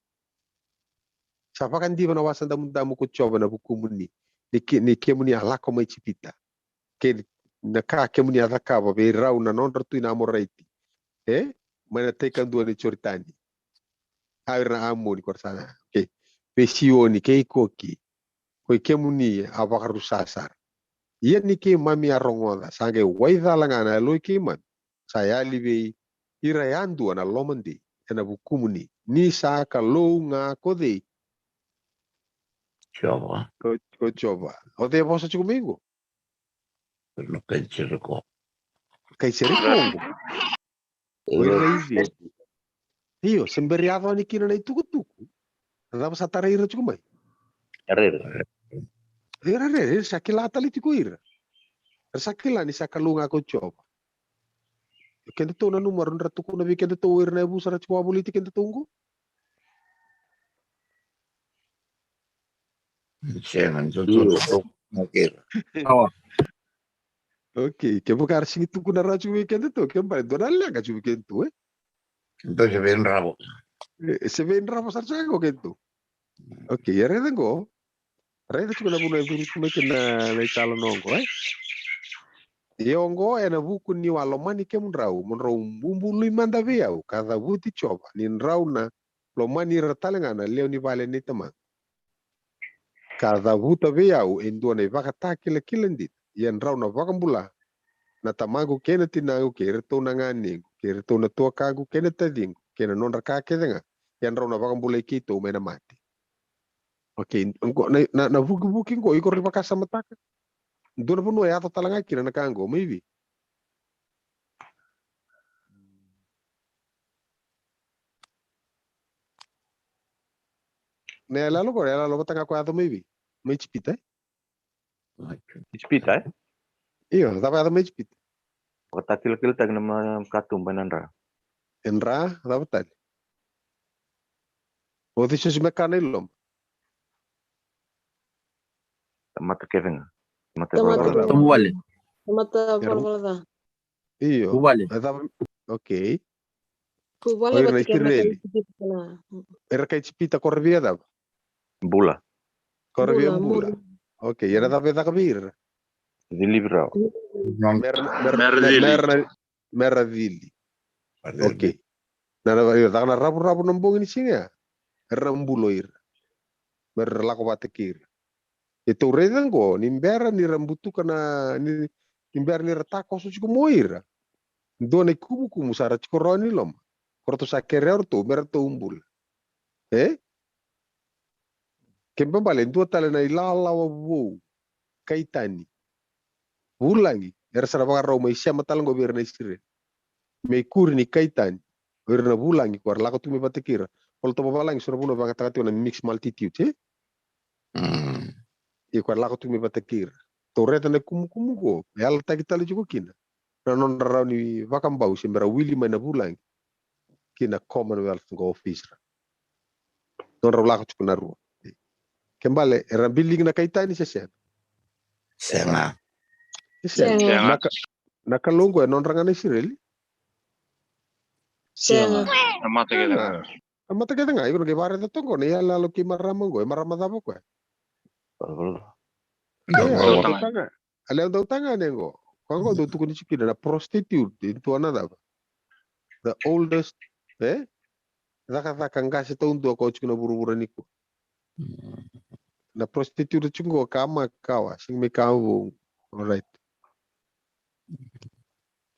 Sapa kan di panawasan tamu ko chopa na buku muni. Niki muni alako may chipita. Ke naka ke muni ataka ba be rau na non ratu ina moraiti. Mana tekan dua ni choritani. Air na amo ni korsana. Okay. Pesioni ke ikoki. Koi ke muni abakaru sasar. Iya niki mami arongoda sange waida langana loi ke man. Saya libe irayandu ana lomandi ena bukumuni. Ni saka lo nga kode. Coba. Ko coba. Ode bosa cukup minggu. Lo que Jericho. Kai serikongo. Oi reive. Iyo semberiado ni kina na itukutuku. Nada sa taraira cukup mai. Era sakila tali tikuira. Sakila ni sakalunga ko coba. Kendo to na numero ndra tuku na bi kendo to irna bu sara chwa boliti kendo tunggu. Jangan tutup mungkin. Oke, ke bukar sing tuku na rachu kendo to ke ba do na laga chu kendo Entonces ven rabo. Se ven ramo sar chago kendo. Oke, ya re dengo. Re de chuna bu na bu kuma kena na italo nongo Yongo ena buku ni walo mani ke mun rau bumbu lui manda viau kada buti choba nin rau na lo mani ratalengana leo ni vale ni teman kada buta viau endo ne vaka takile kilendit yen rau na vaka bula na tamagu kena tinagu ke reto na ngani ke reto na tua kagu kena tading kena non raka kedenga yen rau na vaka bula kito mena mati. Oke, na buki ko iko riba kasa mataka dona puno ya to talanga kira na kango maybe. Ne lalo batanga ko ato maybe. May chipita. Ispita, Iyo, dapat ada may chipita. Kota kil tag nama katum banandra. Enra, dapat tali. O di si mekana ilom. Mata Kevin. Mata Tomate Barbara. verde. Tomate verde. Iyo. Ubale. Okay. Kubale Oir na batik erna istireli. Era kay chipita korvia da. Bula. Korvia Bula, bula. Okay, era da beta kabir. Dilibra. Meravili. Okay. Nana yo da na rabu nambong ini singa. Era mbulo ir. Lako batekir. Itu redan go nimbera ni rambutu kana ni nimbera ni ratako su chiku moira. Dona kumu sara chiku roni lom. Korto sakere orto merto umbul. Kempa balen dua tala na ilala wa wo kaitani. Bulangi era sara baka raw may siya matalang gobyerno isire. May kuri ni kaitani. Werna bulangi kwar lako tumi batekira. Kalau to babalang sura buno baka takati na mix multitude kwar lako tumi batekira. To reta na kumu go. Yal tagi tali jugo kina. Na non raw ni vakambau sembera wili may na bulangi. kina Commonwealth go office. Non rawla ko na ru. Kembali era billing na kaita ni siya. Senga. Senga. Nakalunggo non rangane Israel. Senga. Amata kita nga iko nagibare to tongo ni ala lo ki maramongo maramadabo ko. Ale ndo tanga nengo. Kwango do tukuni chikina na prostitute itu anada. The oldest zaka ngasi to ndo ko chikina buru-buru niku. Na prostitute chungo kama kawa sing me kawu. Alright.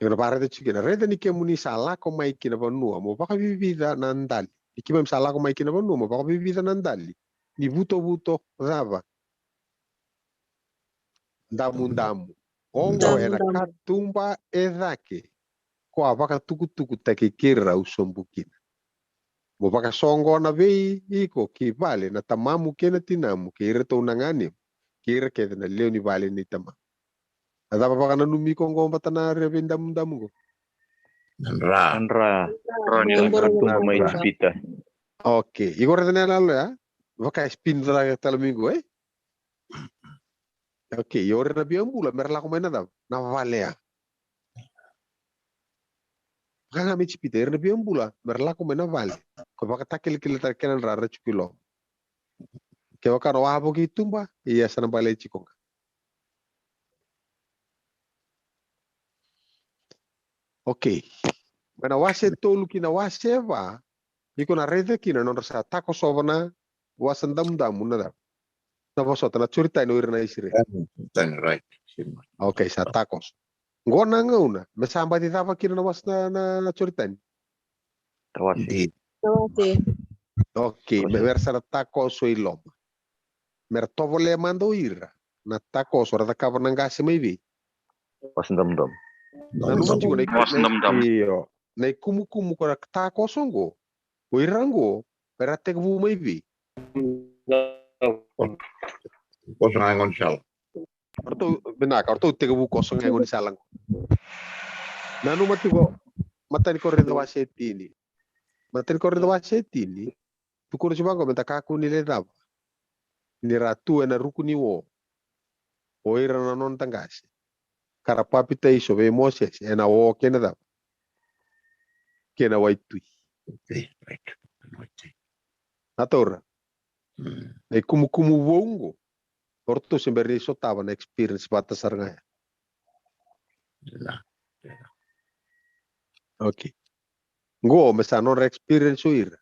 Iko na pare to chikina reda ni kemuni sala ko mai kina vanua mo baka bibida nandali. Ikimem sala ko mai kina vanua mo baka bibida nandali. Ni buto zava. Damu. Ongo era katumba edake. Ko abaka tuku take kira usombukina. Mo baka songo na vei iko ki vale na tamamu kena tinamu kira to nangani. Kira ke na leo ni vale ni tama. Ada baka na numi ko ngomba tana revendam damu. Andra. Tumba mai spita. Okay, igor tena lalo ya. Baka spin tra talamingo Okay, yore na biambula merla ko na na valea. Kanga mi chipite na biambula merla ko na vale. Ko baka takil kilita kenan rara chukilo. Ke baka no abo ki tumba iya sana vale chikonga. Okay. Mana wase tolu kina wase va. Iko na rede kina non rasa tako sovana wasan dam na. Na na cerita no irna isire. Right. Okay, sa tacos. Ngona ngauna, mesamba di tava kina na was na cerita. Tawasi. Okay, me versa na tacos so ilom. Mer tovole mando ira. Na tacos ora da kava nangasi mai vi. Was dam. Na numa chigo na iyo. Na kumu ko tacos ngo. O irango, per atek vu mai vi. Kosong angon sal. Orto benaka, orto tega bu kosong ngon salang. Nanu matigo matani corrido wasetini. Matani corrido wasetini. Tukuro sibango menta kaku ni ledab. Ni ratu na ruku ni wo. Oira na non tangasi. Karapapita iso be Moses ena wo kena dab. Kena waitui. Right. Natora. E kumu wongo. Orto sembari so tava na experience batas sarangaya. Okay. Go mesa non experience ir.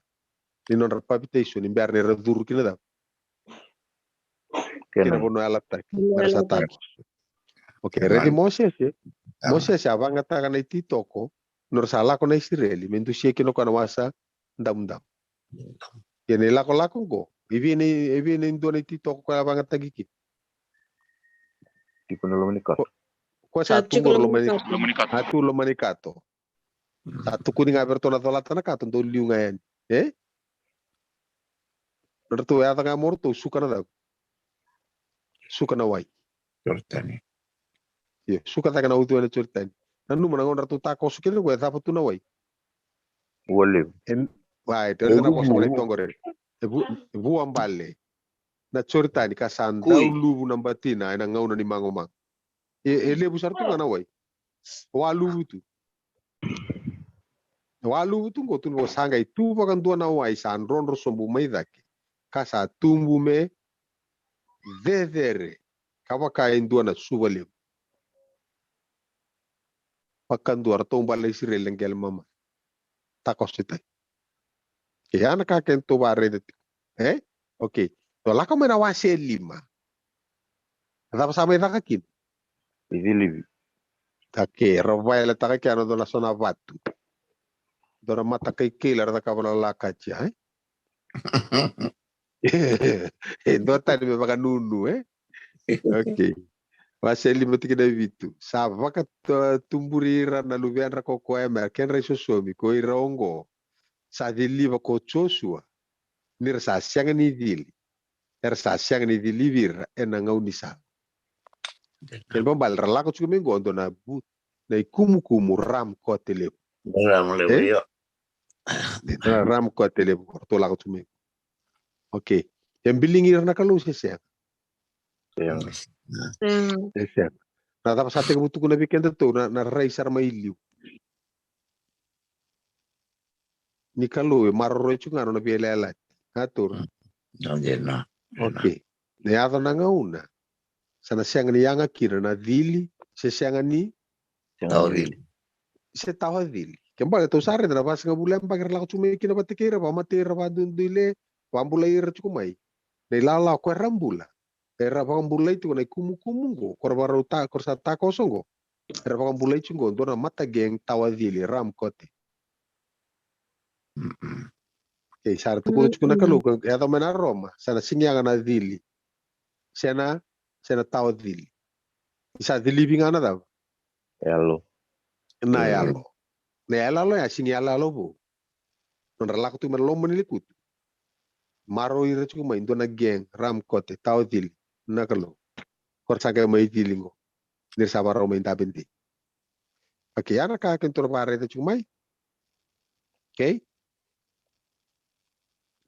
Ni non rapapita ni biar ni redur kina da. Kina bono alata. Merasa takos. Okay, ready Moses ya. Moses ya banga taga na ititoko. Nor sala ko na Israeli. Mentu siya kino kana wasa dam. Yan lako go. Ibi ni ndo na ititoko ko banga tagiki. Tipo no Lomanicato. Ko sa tumor lo manikato. Satu kuning aberto na tola tanaka to liu ngayan. Bertu ya tanga morto suka na dag. Suka na wai. Jortani. Ye, suka taga na utu na churtan. Nanu manangon ratu tako sukile ko eta patu na wai. Wale. Wai, tere na ko so na tongore. Ebu ambale. Na churtan ka sanda ulu nambatina ina ngauna ni mangomang. Ele busar tu ngana wai. Walu tu. Walu tu ko tu ko sanga itu bagan dua na wai san ron sombu mai dake. Kasa tumbu me dedere. Kawa kain dua na subale. Pakan dua rato balai Israel lengkel mama. Takos itu. Ya anak kakek tu bare itu. Okay. To lako mena wase 5. Ada sama ita kakin. Livi. Take rovai la take ano dona sona vatu. Dona mata kai killer da kabala la kacha. Dota ni me nunu Okay. Wase 5 tiki da vitu. Sava ka tumburira na luvian ra koko emer ken reso somi ko irongo. Sa diliva ko chosua. Nir sa siang ni dili. Sa siang ni dilivir ena ngaunisa. Ken bal relako chuko mingo ndo na but na kumu ram ko tele. Ram le yo. Ram ko tele ko to la ko tumi. Okay. Yang bilingir na kalu siya. Siya. Na tapos sa ating buto ko na weekend to na raisar mailiw. Ni kalu marro chu ngano na biela atur. Okay. Ne ado na ngauna. Sana siang ni yanga kira na dili siang ni se tawa dili. Kembali to sare na pas ngabulan pagir la ko tumi kina batikira pa matira pa dundile pambula ira chukumai. Ne lala ko rambula. Era pambula itu na kumu korbaro ta korsa ta kosongo. Era pambula itu ngo dona mata geng tawa dili ram kote. Okay, sar tu kuno chukuna kalu ya to mena Roma sana singyanga na dili. Sena tawa dili. Isa dili bingana daw. Yalo. Na yalo. Na yalo ya sing yalo bu. Non relaku tu merlo menilikut. Maro ira chukuma indona geng ram kote tawa dili. Nakalo. Korsa ke mai dilingo. Nir sabaro mai tabenti. Okay, ana ka ken turbare te chumai. Okay.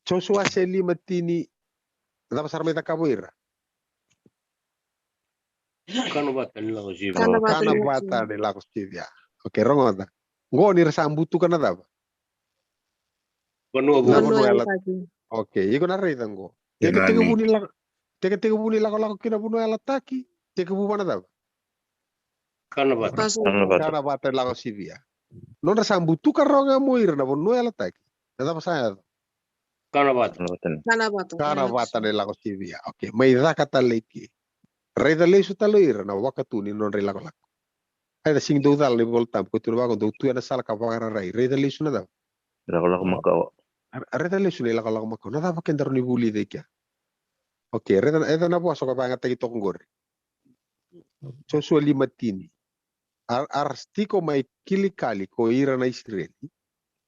Joshua seli matini dapat sarmai takabuira. Kanubatan nila ko siya. Kanabata de la Costivia. Okay, rongoda. Ngo ni rasambutu kana daba. Kanuwa. Okay, iko na rita ngo. Teke buni la kina bunu ala taki. Teke bu mana daba. Kanubatan. Kanabata de la Costivia. Non rasambutu ka ronga moira na bunu ala taki. Daba saya. Kanubatan. Kanabata de la Costivia. Okay, may kata leki. Reda lesu taloira na wakatuni non rela ko. Ada sing do dal ni voltam ko tu ba ko do tu ana sala ka bagara rai. Reda lesu na da. Rela ko makaw. Reda lesu ni la ko mako. Na da ba kendar ni buli de kya. Okay, reda na bo so ka ba ngata to ngor. So so limatini. Arstiko mai kilikali ko ira na Israeli.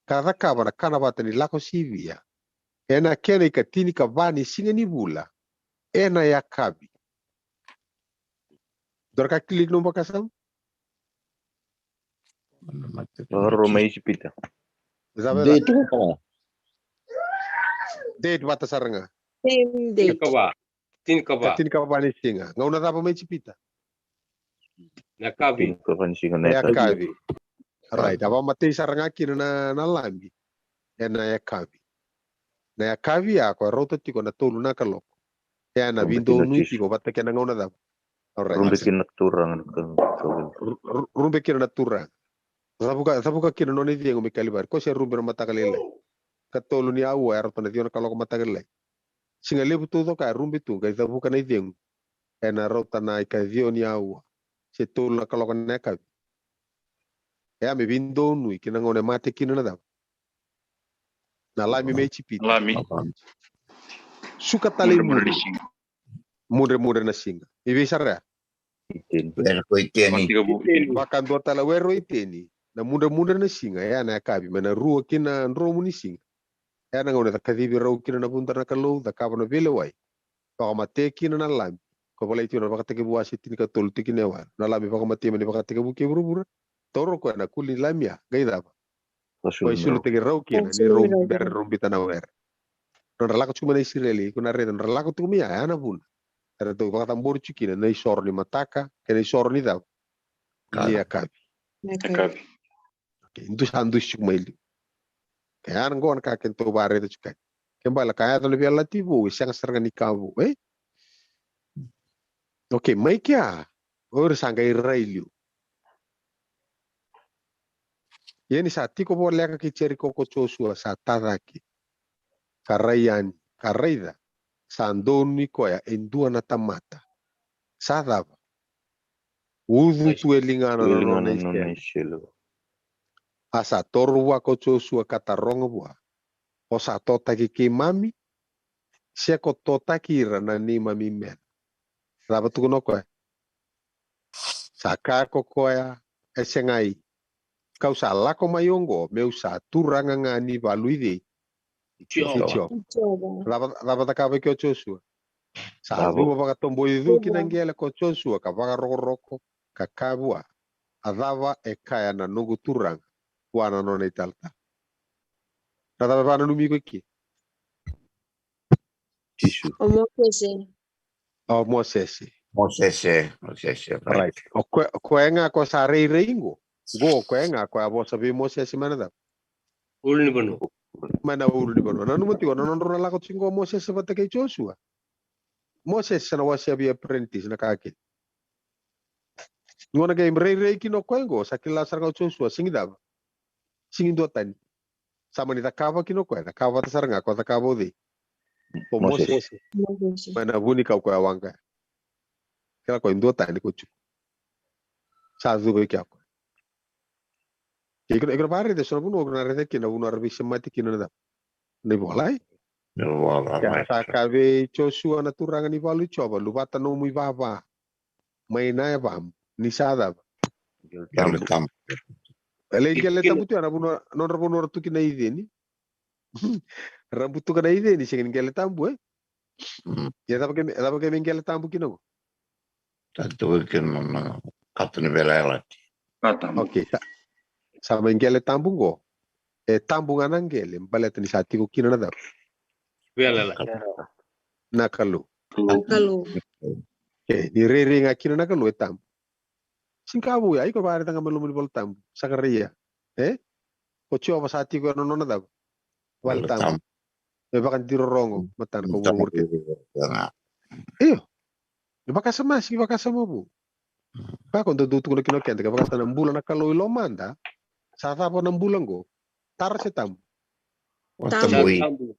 Kada kabara kana batani la ko sivia. Ena kene ka tini ka vani singa ni bula. Ena ya kabi. Dorka kilik no bakasam? Roma isipita. Zabeda. Date bata saranga. Tin ka ba? Tin ka ba ni singa. Ngauna tapa may chipita. Nakabi. Ya kabi. Right. Aba mati saranga kina na lambi. Na ya kabi. Na ya kabi ako rota tiko na tolu na kalok. Ya na bindo nui tiko bata kena ngauna tapa. Alright. Rumbe kina na turang. Sabuka kina noni diengo mikalibar. Ko siya rumbe na matakalele. Katolu ni awa ya rota na diyo na kalok matakalele. Singa lebu todo ka rumbe tu ka sabuka na diengo. Na rota na ikadio ni awa. Se tolu na kalok na kabi. Ya me bindo nui kina ngone mate kina na dap. Na lami me chipita. Lami. Suka tali mure na singa. Ibe sarra. Bakan do tala wero iteni. Na mure na singa ya na kabi mana ruo kina nro muni singa. Ya na ngone takadibi rau kina na punta na kalau da kaba na vele wai. Ka mate kina na lami. Ko bala itu na bakateke buasi tin ka tol tikine wa. Na lami bakamate mani bakateke buke buru. Toro ko na kuli lamia gaida ba. Ko isulu tege rau kina ni rau ber rumbita na wer. Non relako cuma na Israeli ko na redan relako tu mia ana bun. Era to bakata mbor chikina na isor ni mataka ke na isor ni da. Ni akabi. Okay, indu sandu chuma ili. Kaya ngon ka kento bare to chikai. Kembala kaya to lebih lativo isang serga ni kabu eh. Okay, mai kya. Or sanga Israeli. Yeni sa tiko bo leka ki cheri koko Joshua sa tadaki. Karaida. Sandoni koya endua na tamata. Sadava. Udu tuelingana na nona isielo. Asa torua ko Joshua katarongo bua. Osa totaki ki mami. Seko totaki na ni mami men. Raba tukuno koya. Saka ko koya esengai. Kau salah ko mayongo meu sa turanga ngani baluide. Icho. Lava takaba ko Joshua. Sa duwa baka tombo idu kinangela ko Joshua ka baka roko kakabua. Adava e kaya na nungu turanga. Wana nona italta. Rata pa numi ko ki. Tisu. Oh Moses. Moses, Right. right. O ko nga ko sa reingo. Go ko nga ko abo sabi Moses mana da. Ulu ni banu. Mana uru ni bono. Nanu mati ko nanu na lakot singo Moses sa kay Joshua. Moses sana wasi abi apprentice na kake. Ngona game rei kino ko sa kila sarga Joshua singida. Singindo tani. Sama ni takava kino ko na kava tasaranga ko takavo di. O Moses. Mana buni kau ko awanga. Kila ko indo tani ko chu. Sa zugo kya ko. Ikro pare de sono buno na rete kina buno arbi semati kina da. Ni bolai. Well, Ya right. sa kabe Joshua na turanga ni balu coba lu bata no mu baba. Mai na ya bam ni sada. Tam. Ele gele tamu tu ana buno non buno tu kina ide ni. Rambut tu kana ide ni singin gele tambu eh. Ya tapi ke gele tambu kina ko. Tanto weekend katuni vielä Oke. Sama gele tambu go. Tambu ngana gele balet ni sati ko kina na da. Biala. Na kalu. Ni rere nga kina na kalu etam. Singkabu ya iko bare tanga melumul bol tambu. Sakaria. Ko coba sati ko no na da. Wal tambu. Bahkan tiro rongo matan ko urke. Iyo. Baka sama bu. Ba kon do tu ko kino kente ka baka tanam bulan na kalu lo manda. Sa ta po ng bulan go. Tar se tambu. Tambu.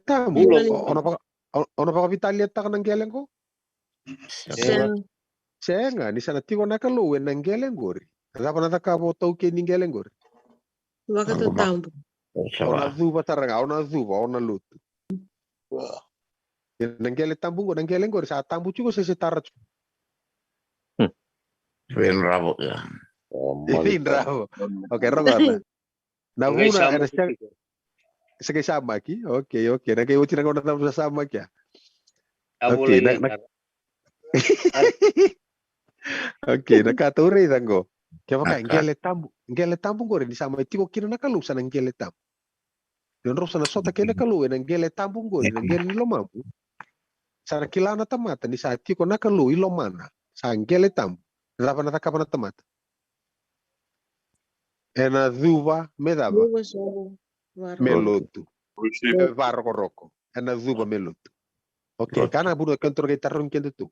Tambu. Ono pa Vitalia ta ng geleng ko? Senga ni sana tiko na kalu en ng geleng gori. Ada pa natakabo tau ke ning geleng gori. Baka to tambo. Ona zuba taranga, ona zuba, ona lutu. Ng geleng tambu go ng geleng gori sa tambu chugo se tarat. Vien ravo ya. Bravo. Oke, rogona. Na una era sige sama ki. Oke. Na kayo uti na ko na tambu sa sama ki. Oke, Oke, nakaturi tango. Kaya baka ngele tambu gore ni sama itiko kina nakalusa ng ngele tambu. Yon rosa na sota kina nakaluwe ng ngele tambu gore ng ngele lo mampu. Sa kilana tamata ni sa itiko nakaluwi lo mana sa ngele tambu. Dapat natakapa na tamata. Ena zuba medaba melotu. Varko roko. Ena zuba melotu. Oke, kana budo kantor kay tarung kendo tu.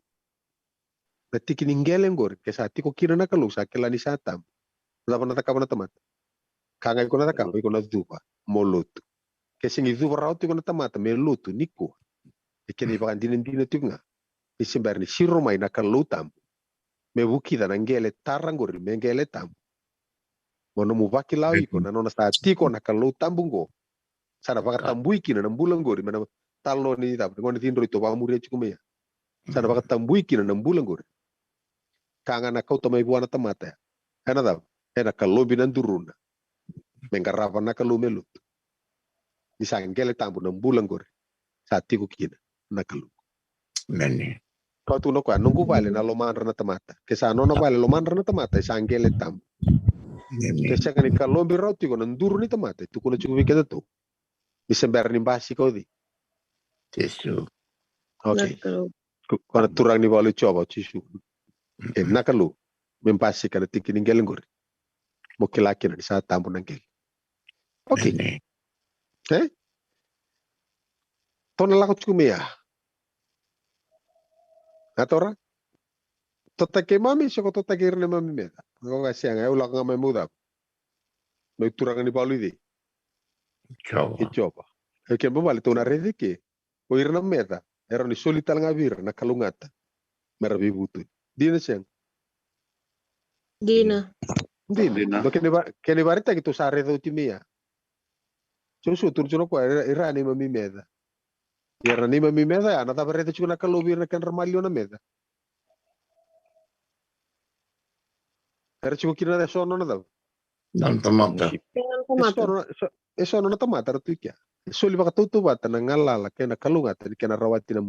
Natiki ninggelen gor ke sa tiko kina na kalusa ke lani sa tam. Dapat natakapa na tamata. Kangay ko natakapa ko na zuba molotu. Ke singi zuba rauti ko na tamata melotu niko. Ikini bakan dinin tu nga. Isimbar ni siromay na kalutam. Me bukida na ngele tarang gor me ngele tam. Mono mubaki lawi ko na nona sa tiko na kalutam bungo. Sana baka tambui kina na bulang gor mana talo ni tap ngoni tindro ito ba muri chukumeya. Sana baka tambui kina na bulang gor. Kanga na kau tamay buwana tamata. Ana da ena kalombi nan duruna. Mengarapa na kalumelut. Bisa ngele tambu na bulang gor. Sa tiko kina na kalu. Meni. Kau tu no kwa nunggu vale na lomanra na tamata. Kesa no vale lomanra na tamata sa ngele tambu. Kesa kani kalombi rauti ko nan duru ni tamata. Tu kuno chukubi kita tu. Bisa berni basi kau di. Tisu. Oke. Kau turang ni balu coba cisu. Nakalu mempasi kana tiki ninggel ngor. Mo kilaki na sa tambo nangkel. Oke. Tona lakot kumia. Atora? Totake mami soko totake irne mami meta. Ngo ga siang ay ulak nga may muda. May turang ni balu di. Coba. Oke mbali tona rede ke. O irna meta. Era ni solital nga vir na kalungata. Merabi butu. Dina siang. Dina. Do kene barita gitu sare do timia. Susu turjuno ko era ni mami meda. Era ni mami meda ya nata barita chuna kalubir na kan ramalio na meda. Era chuko kina na sono na daw. Nan tamata. Sono na tamata tu kya. Suli baka tutu bata na ngalala kena kalungata ni kena rawati na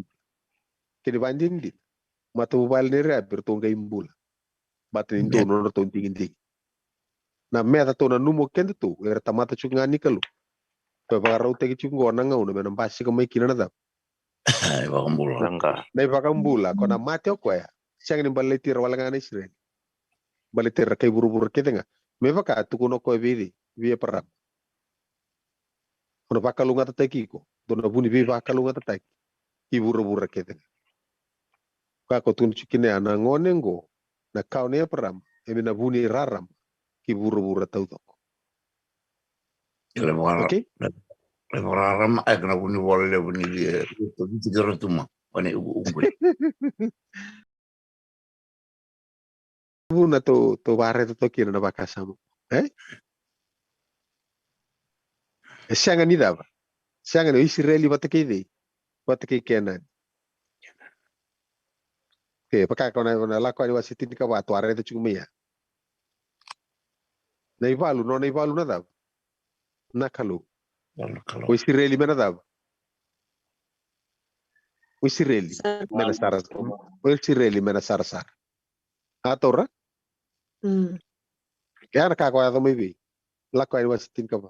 kini banding di. Matu bal ni rea bertongga imbula. Bata ni dono na tonting indi. Na meta to na numo kende tu era tamata chunga ni kalu. Pagaraw tagi chungo nanga uno menam pasi ko may kinana. Bakambula. Langka. Nay pakambula ko na matyo ko ya. Siyang ni balitir wala nga na Israel. Balitir kay buru-buru kita nga. May baka tukuno ko bidi via perang. Kono pakalunga tataki ko. Doon na buni bi pakalunga tataki. Iburu-buru kita. Kako tun chikine ana ngonengo na kaune perang. Emi na buni raram. Iburu-buru tau to. Okay? Lebaran kena bunyi boleh bunyi dia. Itu 300 mah. Panik unggul. Buna to bare to kira na bakasamo. Sianga ni dava. Sianga no Israeli batakidi. Bataki kenan. Paka ko na la ko ni wasitin ka watu are to chumia. Na ivalu na dava. Nakalu. Kalau O Israeli mena dava. O Israeli mena saras. O Israeli mena sarasar. Atora? Kaya ka ko ya to maybe. La ko ni wasitin ka ba.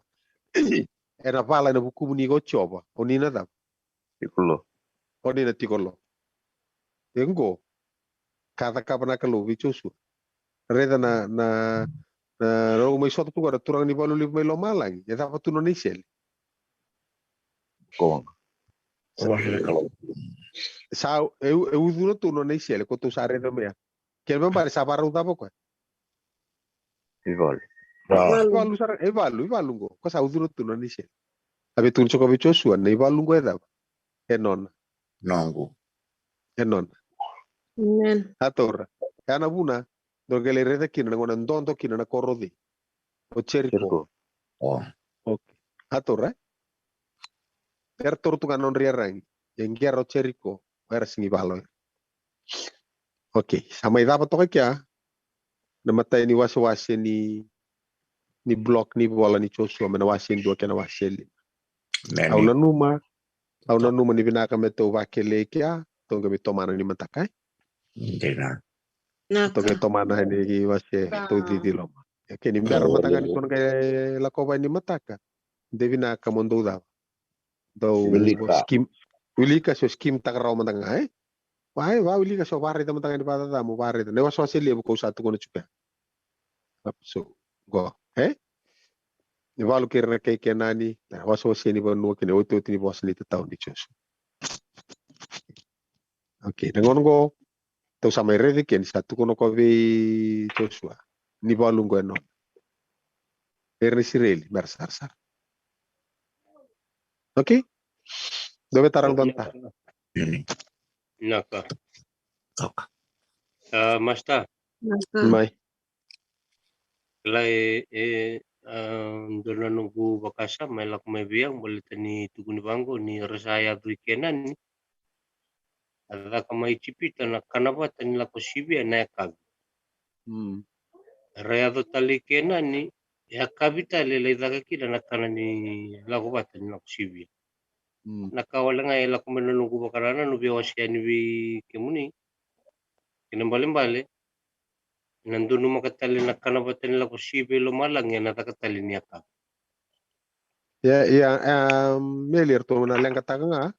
Era vala na buku ni go choba. Oni na dava. Ikulo. Oni na tikolo. Engo. Kata kapana kalu bicusu. Reda na ro mai soto tu agora turang ni balu li mai lo malang. Ya tapa tu no nisel. Kong. kalau Sa eu duro tu no nisel ko tu sare do mea. Kel ben bare sabar uta po ko. Ivol. Balu sare balu go. Ko sa duro tu no nisel. Abe tu choko bicusu an balu go eda. Enon. nunggu. Amen. Ator. Kana buna do gele reda kina ngona ndondo kina na korodi. O cheriko. Cirko. Oh, Okay. Ator. Per tortuga non riarrangi. Yang gerro cheriko. Era singi balo. Okay. Sama idapa to kya. Namatay ni wasi ni blok ni bola ni Joshua mena wasin do kena waseli. Au neni. na numa ni binaka meto wakele kya. Tonga mi tomana ni matakai. Tidak. Tonga Naka. tomana ni wasi to di loma. Okay. Ni mbara matanga ni kono kay lakoba ni mataka. Devi naka mondo da. Do Wilika. skim. Wilika so skim takraw matanga eh. Wah wilika so wari da matanga ni patata mo wari da. Ne waso waseli ko satu kono chuka. So go. Ni walu kirna kay kenani waso waseni ba no kene oto tini bos ni tataw ni chos. Okay, dangon go to sama rede ken satu kono ko vi Joshua. Ni walu go no. Erne sireli sar. Okay? Dobe tarang donta. Ini. Naka. Tok. Masta. Naka. Mai. Lai doon nunggu bakasa may lak may biyang balita ni Tuguni Bango ni Rasaya Brikenan ni ada kamay chipita na kanabata nila ko sibia na yakag. Raya do tali kenan ni yakabita lele kila na kanani lakobata nila ko sibia. Nakawala nga ila ko manununggu bakarana no biya wasya ni bi kemuni. Kinambali-bali. Nandun makatali na kanabata nila ko sibia lumalang yan natakatali niya ka. Ya melir to na lenga tanga.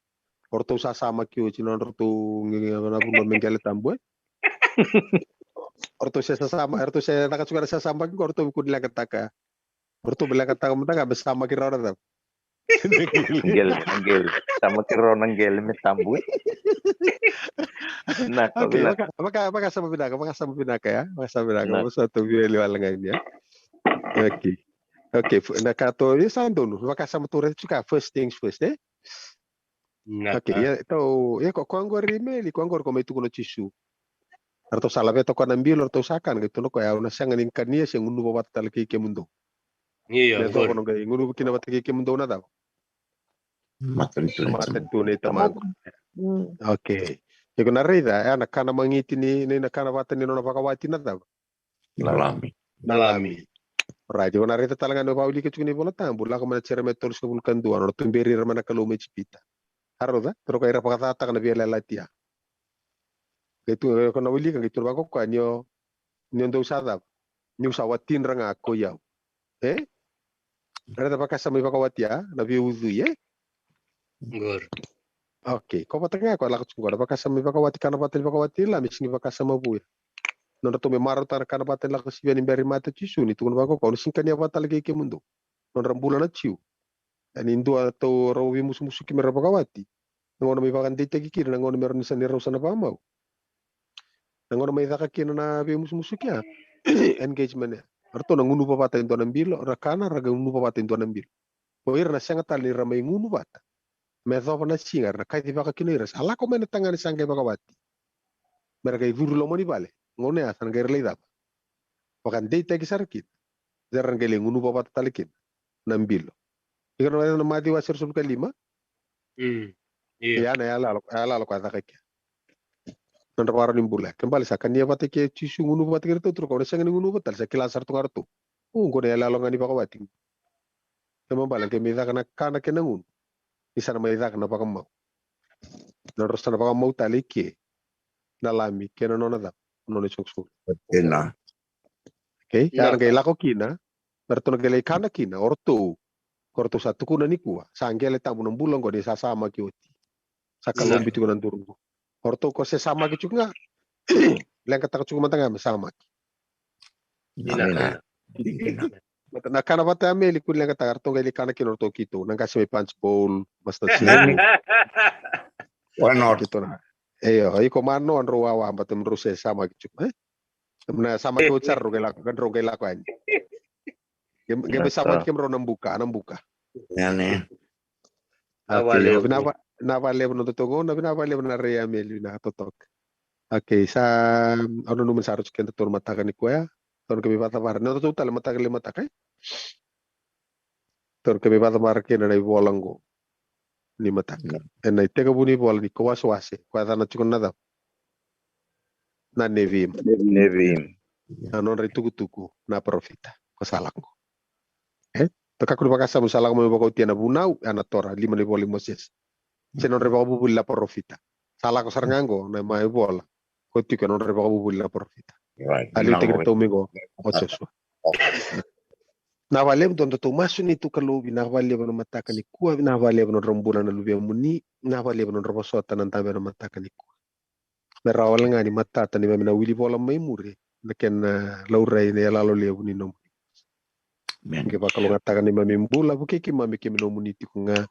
Orto sasama kyo chinon orto na bumba mengkele tambue. Orto saya nakasuka sasama ko orto kun lenga taka. Orto belenga taka mata bersama kira orang. Anggel. Sama kiro nanggel metambu. Nah, kau Oke, bilang. maka sama pinaka ya. Maka sama pinaka. Nah. Satu view walangan ya. Oke, na kato ya sandono. Maka sama tuh juga first things first Oke, ya itu ya kok kuangor email, kuangor kome itu kono cisu. Atau salah beto kan ambil atau sakan gitu no kayak una sangan inkania sing ngunu babat tal ke mundo. Iya, Beto kono kayak ngunu kina babat ke mundo na daw. Maten Tuni tamang. Oke. Ya kuna rida ya nakana mangiti ni nakana batan ni nona pakawati na daw. Nalami. Raja kuna rida talangan no pauli ke chukini bola tambur la kuma chere metol sebul kanduan no tumberi ramana kalume cipita. Haroda, pero kaya pakatata kana biya lalatia. Gitu kana wili kan gitu bako kwa nyo do usada. Ni usawatin ranga ako yaw. Ada pakai sama pakawati ya, nabi uzu ya. Ngor. Oke, kau patengah kau lakukan kau ada pakai sama pakawati karena pakawati lah, misi pakai sama bu ya. Nona tu memaro tar karena paten laku si biani beri mata cisu ni tu kau singkan ya patal ke mundo. Nona rembulan ciu. Dan Indo atau rawi musuh-musuh kimera pakawati. Ngono may pakan dite kikir na ngono meron sa niro sa napamaw. Ngono may kakakin na bi musuh-musuh kya. Engagement ya. Arto nangunu pa pata into ng bilo, rakana raga ngunu pa pata into ng bilo. Oir na siya nga tali ramay ngunu pata. Medho pa na singar na kahit iba ka kiniras. Ala ko may natangan isang kay pakawati. Mereka iduro lo mo ni bale. Ngono ya san kay relay dapat. Pakan dite kisarkit. Zaran kay ngunu pa pata talikin ng bilo. Ikaw na mati wasir sul kalima. Iya. Ya na ala lo kata kaya. Nanda para nimbula. Kembali sa kanya pati ke cisu ngunu pati kerto tru kau nesa ngunu patal sa kilasar tu ngarto. Ngone ala lo ngani pakawati. Kembali ke meda kana ke nangun. Isa na meda kana pakamau. Nanda sana pakamau tali ke. Nalami ke nona da. Nona sokso. Ena. Okay. Yang kay lako kina. Berto na kay kana kina orto. Korto satu kuna ni kuwa. Sanggele tamu ng bulan ko di sasama kioti. Sa kalombi ko ng turbo. Orto ko sesama ki juga. Lengka tak cukup matanga sama. Ena. Nakana bata ameli kun lengka tak arto ngali kana kinorto kito. Nang kasi may punch bowl basta sila. Why not? Kito na. Eyo, ay komano ang ruwawa batem ruse sama ki juga. Na sama ki ucar rogela ko ani. Game sama kem ro nambuka. Yani. Okay, navale no totongo, navale na rea meli na totok. Okay, sa ano naman sa arus kento tur matakan ni kuya. Tur kami bata mar. No total matakan lima takai. Tur kami bata mar kena na ibolanggo. Ni matakan. En na iteka buni bola ni kuwas wase. Kuya na chukon nada. Na nevim. Anon ri tuku na profita. Kasalanggo. Kakak kudu pakasa musala mo bako tiana bunau ana tora 5,500 Moses. Senon re bako bubul la profita. Sala ko sarngango na mai bola. Ko ti ko non re bako bubul la profita. Right. Ali tegre to migo Moses. Na vale don to masu ni tu kalubi na vale no mataka ni kuwa na vale no rombulan na lubi muni na vale no robosota nan tabe no mataka ni kuwa. Merawal nga ni matata ni na wili bola mai mure. Naken laurai ne lalo lebu ni no. Ke bakal ngatakan ni mami mbula buke ki mami ke minomuniti kunga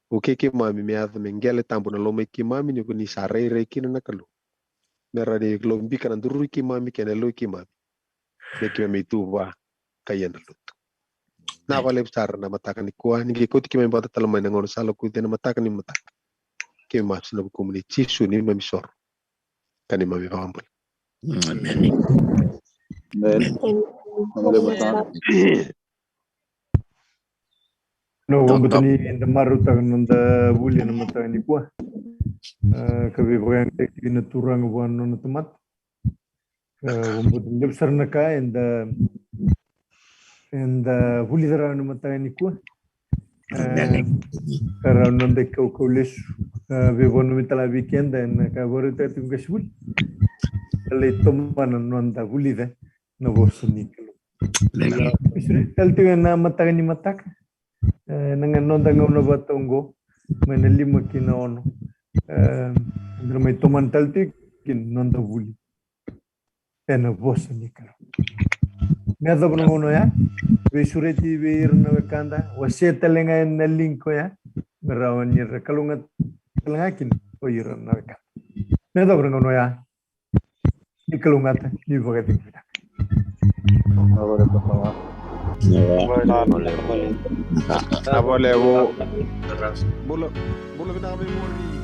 buke ki mami me adha mengele tambo na lome ki mami ni kuni sare re ki na kalu mera ni lombi kana duru ki mami ke na lo ki mami be ki mami tu wa kayen lut na vale besar na matakan ni kuah ni ke koti ki mami bata talamai na ngono salo ku na matakan ni mata ke mas na komuniti suni mami sor kani mami pambul No, betani the maruta nanda buli na mata ni kuah. Kabi bayang teknik na turang buan no temat. Betani besar naka and buli dara na mata ni kuah. Karena nanda kau les bebon mitala weekend dan kabar itu tunggu sebul. Kalau teman nanda buli dah. No bosan ni kalau. Kalau tu na mata ni mata. Nangan nonda ngono batongo meneli makina ono may toman talti kin nonda buli ena bosa ni karo meda ngono ya we sureti we irna kanda waseta lenga en linko ya merawan ni kalungat lengakin o irna ka meda ngono ya ni kalungat ni bagati kita boleh bu bulu bina kami mori